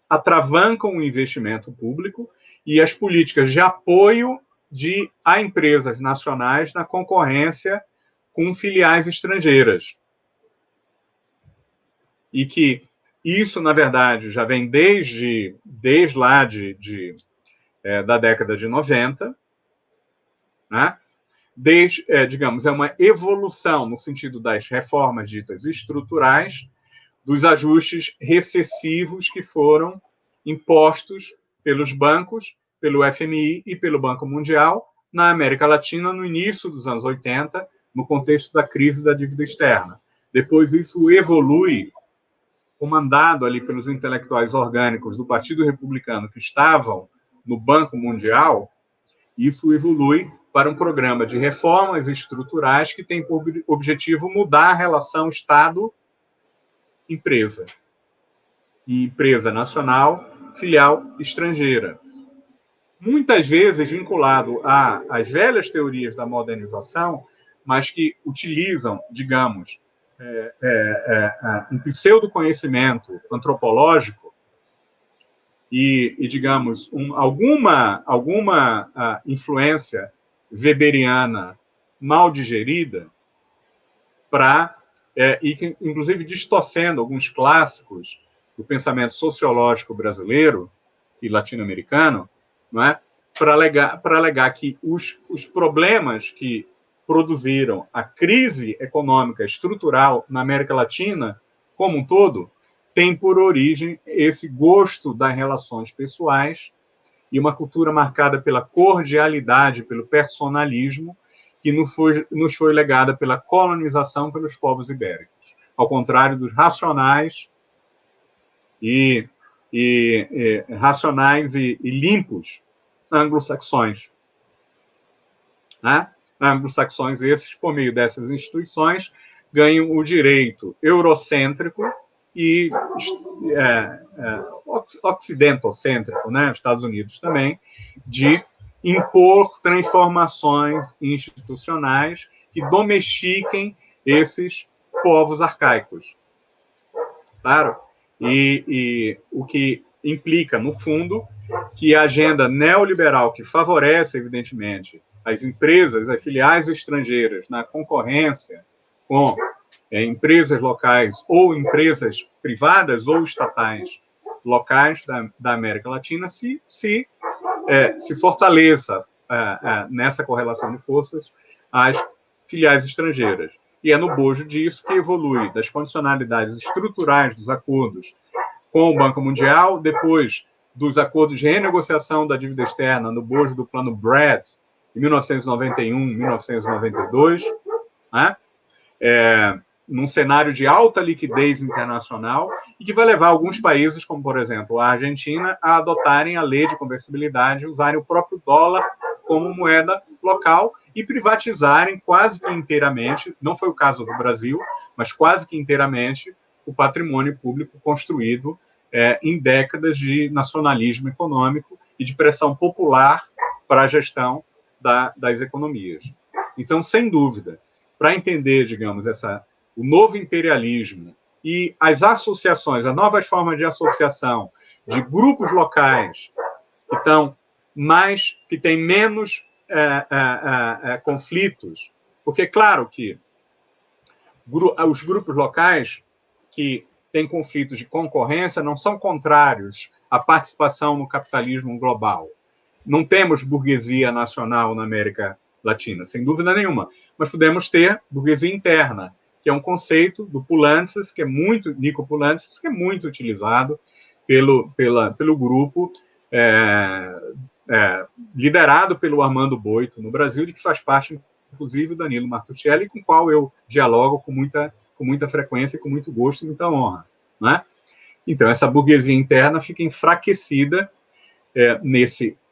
atravancam o investimento público e as políticas de apoio a empresas nacionais na concorrência com filiais estrangeiras. E que isso, na verdade, já vem desde lá da década de 90, né? Digamos, é uma evolução no sentido das reformas ditas estruturais, dos ajustes recessivos que foram impostos pelos bancos, pelo FMI e pelo Banco Mundial na América Latina no início dos anos 80, no contexto da crise da dívida externa. Depois isso evolui, comandado ali pelos intelectuais orgânicos do Partido Republicano que estavam no Banco Mundial, isso evolui para um programa de reformas estruturais que tem por objetivo mudar a relação Estado-empresa. E empresa nacional, filial estrangeira. Muitas vezes vinculado às velhas teorias da modernização, mas que utilizam, digamos, um pseudo-conhecimento antropológico digamos, alguma influência weberiana mal digerida, e inclusive distorcendo alguns clássicos do pensamento sociológico brasileiro e latino-americano, não é? Para alegar que os problemas que produziram a crise econômica estrutural na América Latina como um todo têm por origem esse gosto das relações pessoais e uma cultura marcada pela cordialidade, pelo personalismo, que nos foi legada pela colonização pelos povos ibéricos, ao contrário dos racionais e limpos anglo-saxões. Né? Anglo-saxões esses, por meio dessas instituições, ganham o direito eurocêntrico e ocidentocêntrico, né? Estados Unidos também, de impor transformações institucionais que domestiquem esses povos arcaicos. Claro? E o que implica, no fundo, que a agenda neoliberal que favorece, evidentemente, as empresas, as filiais estrangeiras na concorrência com empresas locais ou empresas privadas ou estatais locais da América Latina se fortaleça nessa correlação de forças às filiais estrangeiras. E é no bojo disso que evolui das condicionalidades estruturais dos acordos com o Banco Mundial, depois dos acordos de renegociação da dívida externa no bojo do Plano Brett, em 1991, 1992, né? Num cenário de alta liquidez internacional e que vai levar alguns países, como, por exemplo, a Argentina, a adotarem a lei de conversibilidade, usarem o próprio dólar como moeda local e privatizarem quase que inteiramente, não foi o caso do Brasil, mas quase que inteiramente, o patrimônio público construído em décadas de nacionalismo econômico e de pressão popular para a gestão das economias. Então, sem dúvida, para entender, digamos, o novo imperialismo e as associações, as novas formas de associação de grupos locais que têm menos conflitos, porque, claro, que os grupos locais que têm conflitos de concorrência não são contrários à participação no capitalismo global. Não temos burguesia nacional na América Latina, sem dúvida nenhuma, mas podemos ter burguesia interna, que é um conceito do Poulantzas, Nico Poulantzas, que é muito utilizado pelo grupo liderado pelo Armando Boito no Brasil, de que faz parte, inclusive, o Danilo Martuchelli, com o qual eu dialogo com muita frequência, com muito gosto e muita honra. Né? Então, essa burguesia interna fica enfraquecida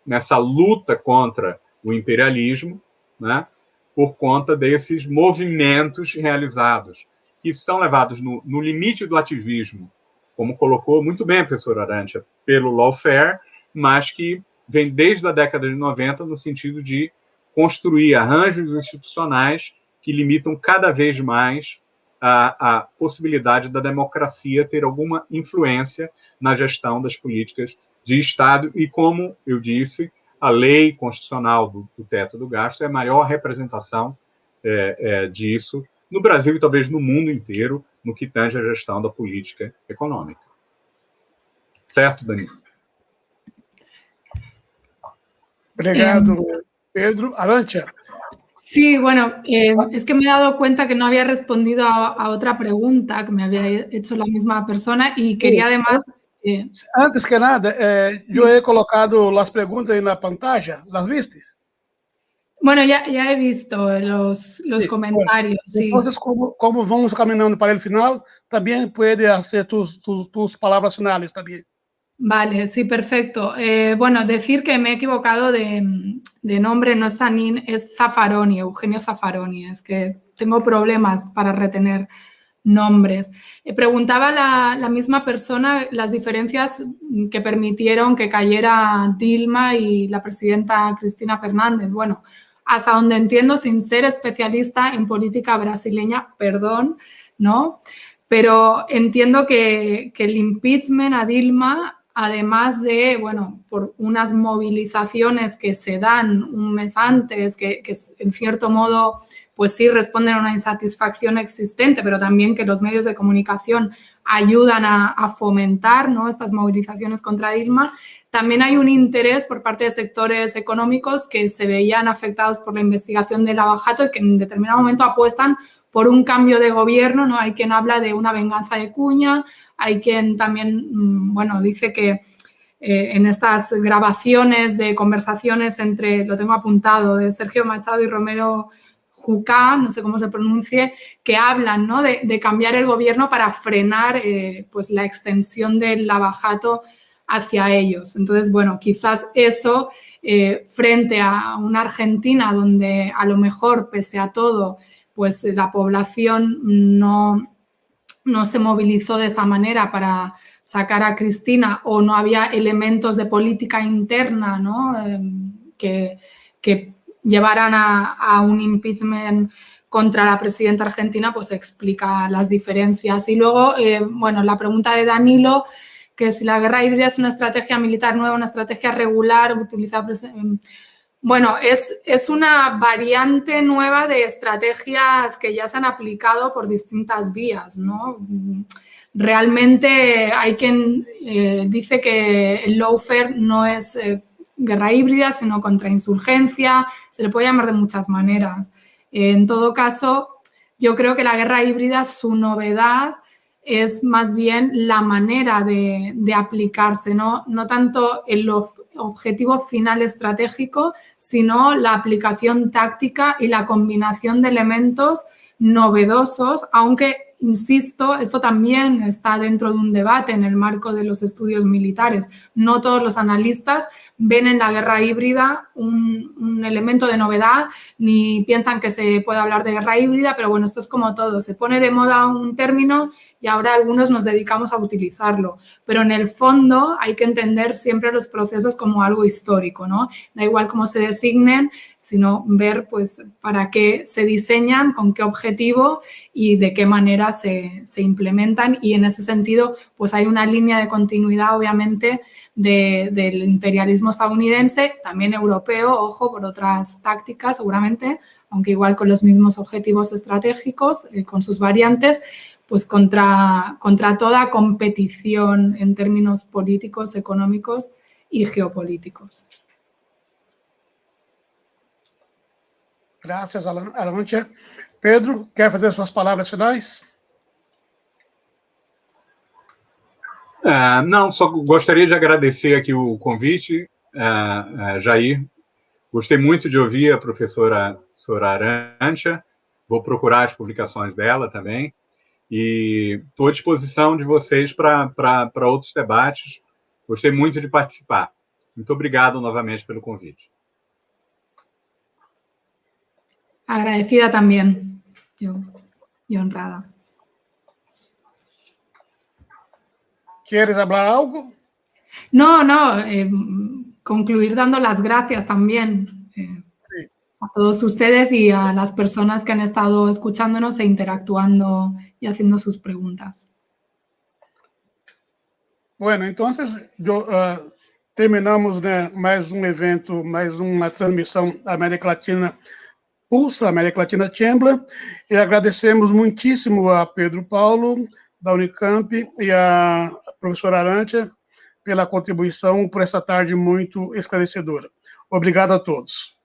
nessa luta contra o imperialismo, né? Por conta desses movimentos realizados, que estão levados no limite do ativismo, como colocou muito bem a professora Arantia, pelo lawfare, mas que vem desde a década de 90 no sentido de construir arranjos institucionais que limitam cada vez mais a possibilidade da democracia ter alguma influência na gestão das políticas de Estado e, como eu disse, a lei constitucional do teto do gasto é a maior representação disso no Brasil e talvez no mundo inteiro, no que tange a gestão da política econômica. Certo, Danilo? Obrigado, Pedro. Arantia. Sí, bueno, es que me he dado cuenta que no había respondido a otra pregunta que me había hecho la misma persona y quería además... Antes que nada, yo he colocado las preguntas en la pantalla. ¿Las viste? Bueno, ya he visto los comentarios. Bueno, entonces, como vamos caminando para el final, también puede hacer tus palabras finales también. Vale, sí, perfecto. Bueno, decir que me he equivocado de nombre, no es Zanin, es Zaffaroni, Eugenio Zaffaroni. Es que tengo problemas para retener nombres. Preguntaba la misma persona las diferencias que permitieron que cayera Dilma y la presidenta Cristina Fernández. Bueno, hasta donde entiendo, sin ser especialista en política brasileña, perdón, ¿no? Pero entiendo que el impeachment a Dilma además de, bueno, por unas movilizaciones que se dan un mes antes, que en cierto modo, pues sí responden a una insatisfacción existente, pero también que los medios de comunicación ayudan a fomentar, ¿no?, estas movilizaciones contra Dilma. También hay un interés por parte de sectores económicos que se veían afectados por la investigación del lavajato y que en determinado momento apuestan por un cambio de gobierno, ¿no? Hay quien habla de una venganza de cuña, hay quien también, bueno, dice que en estas grabaciones de conversaciones entre, lo tengo apuntado, de Sergio Machado y Romero Jucá, no sé cómo se pronuncie, que hablan, ¿no?, de cambiar el gobierno para frenar pues la extensión del lavajato hacia ellos. Entonces, bueno, quizás eso, frente a una Argentina donde a lo mejor, pese a todo, pues la población no se movilizó de esa manera para sacar a Cristina, o no había elementos de política interna, ¿no?, que llevaran a un impeachment contra la presidenta argentina, pues explica las diferencias. Y luego, bueno, la pregunta de Danilo, que si la guerra híbrida es una estrategia militar nueva, una estrategia regular utilizada. Bueno, es una variante nueva de estrategias que ya se han aplicado por distintas vías, ¿no? Realmente hay quien dice que el lawfare no es guerra híbrida, sino contrainsurgencia, se le puede llamar de muchas maneras. En todo caso, yo creo que la guerra híbrida, su novedad es más bien la manera de aplicarse, no tanto el objetivo final estratégico, sino la aplicación táctica y la combinación de elementos novedosos, aunque, insisto, esto también está dentro de un debate en el marco de los estudios militares. No todos los analistas ven en la guerra híbrida un elemento de novedad, ni piensan que se puede hablar de guerra híbrida, pero bueno, esto es como todo, se pone de moda un término y ahora algunos nos dedicamos a utilizarlo, pero en el fondo hay que entender siempre los procesos como algo histórico, ¿no? Da igual cómo se designen, sino ver pues para qué se diseñan, con qué objetivo y de qué manera se implementan, y en ese sentido pues hay una línea de continuidad obviamente del imperialismo estadounidense, también europeo, ojo, por otras tácticas seguramente, aunque igual con los mismos objetivos estratégicos, con sus variantes, pues contra toda competición en términos políticos, económicos y geopolíticos. Gracias, Arancha. Pedro, quer fazer suas palavras finais? Não, só gostaria de agradecer aqui o convite, Jair. Gostei muito de ouvir a professora Arancha. Vou procurar as publicações dela também. E estou à disposição de vocês para outros debates. Gostei muito de participar. Muito obrigado novamente pelo convite. Agradecida también, y honrada. ¿Quieres hablar algo? No, concluir dando las gracias también a todos ustedes y a las personas que han estado escuchándonos e interactuando y haciendo sus preguntas. Bueno, entonces terminamos, né, mais um evento, mais uma transmissão América Latina Pulsa, América Latina Chamber, e agradecemos muitíssimo a Pedro Paulo, da Unicamp, e a professora Arancha pela contribuição, por essa tarde muito esclarecedora. Obrigado a todos.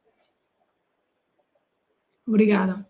Obrigada.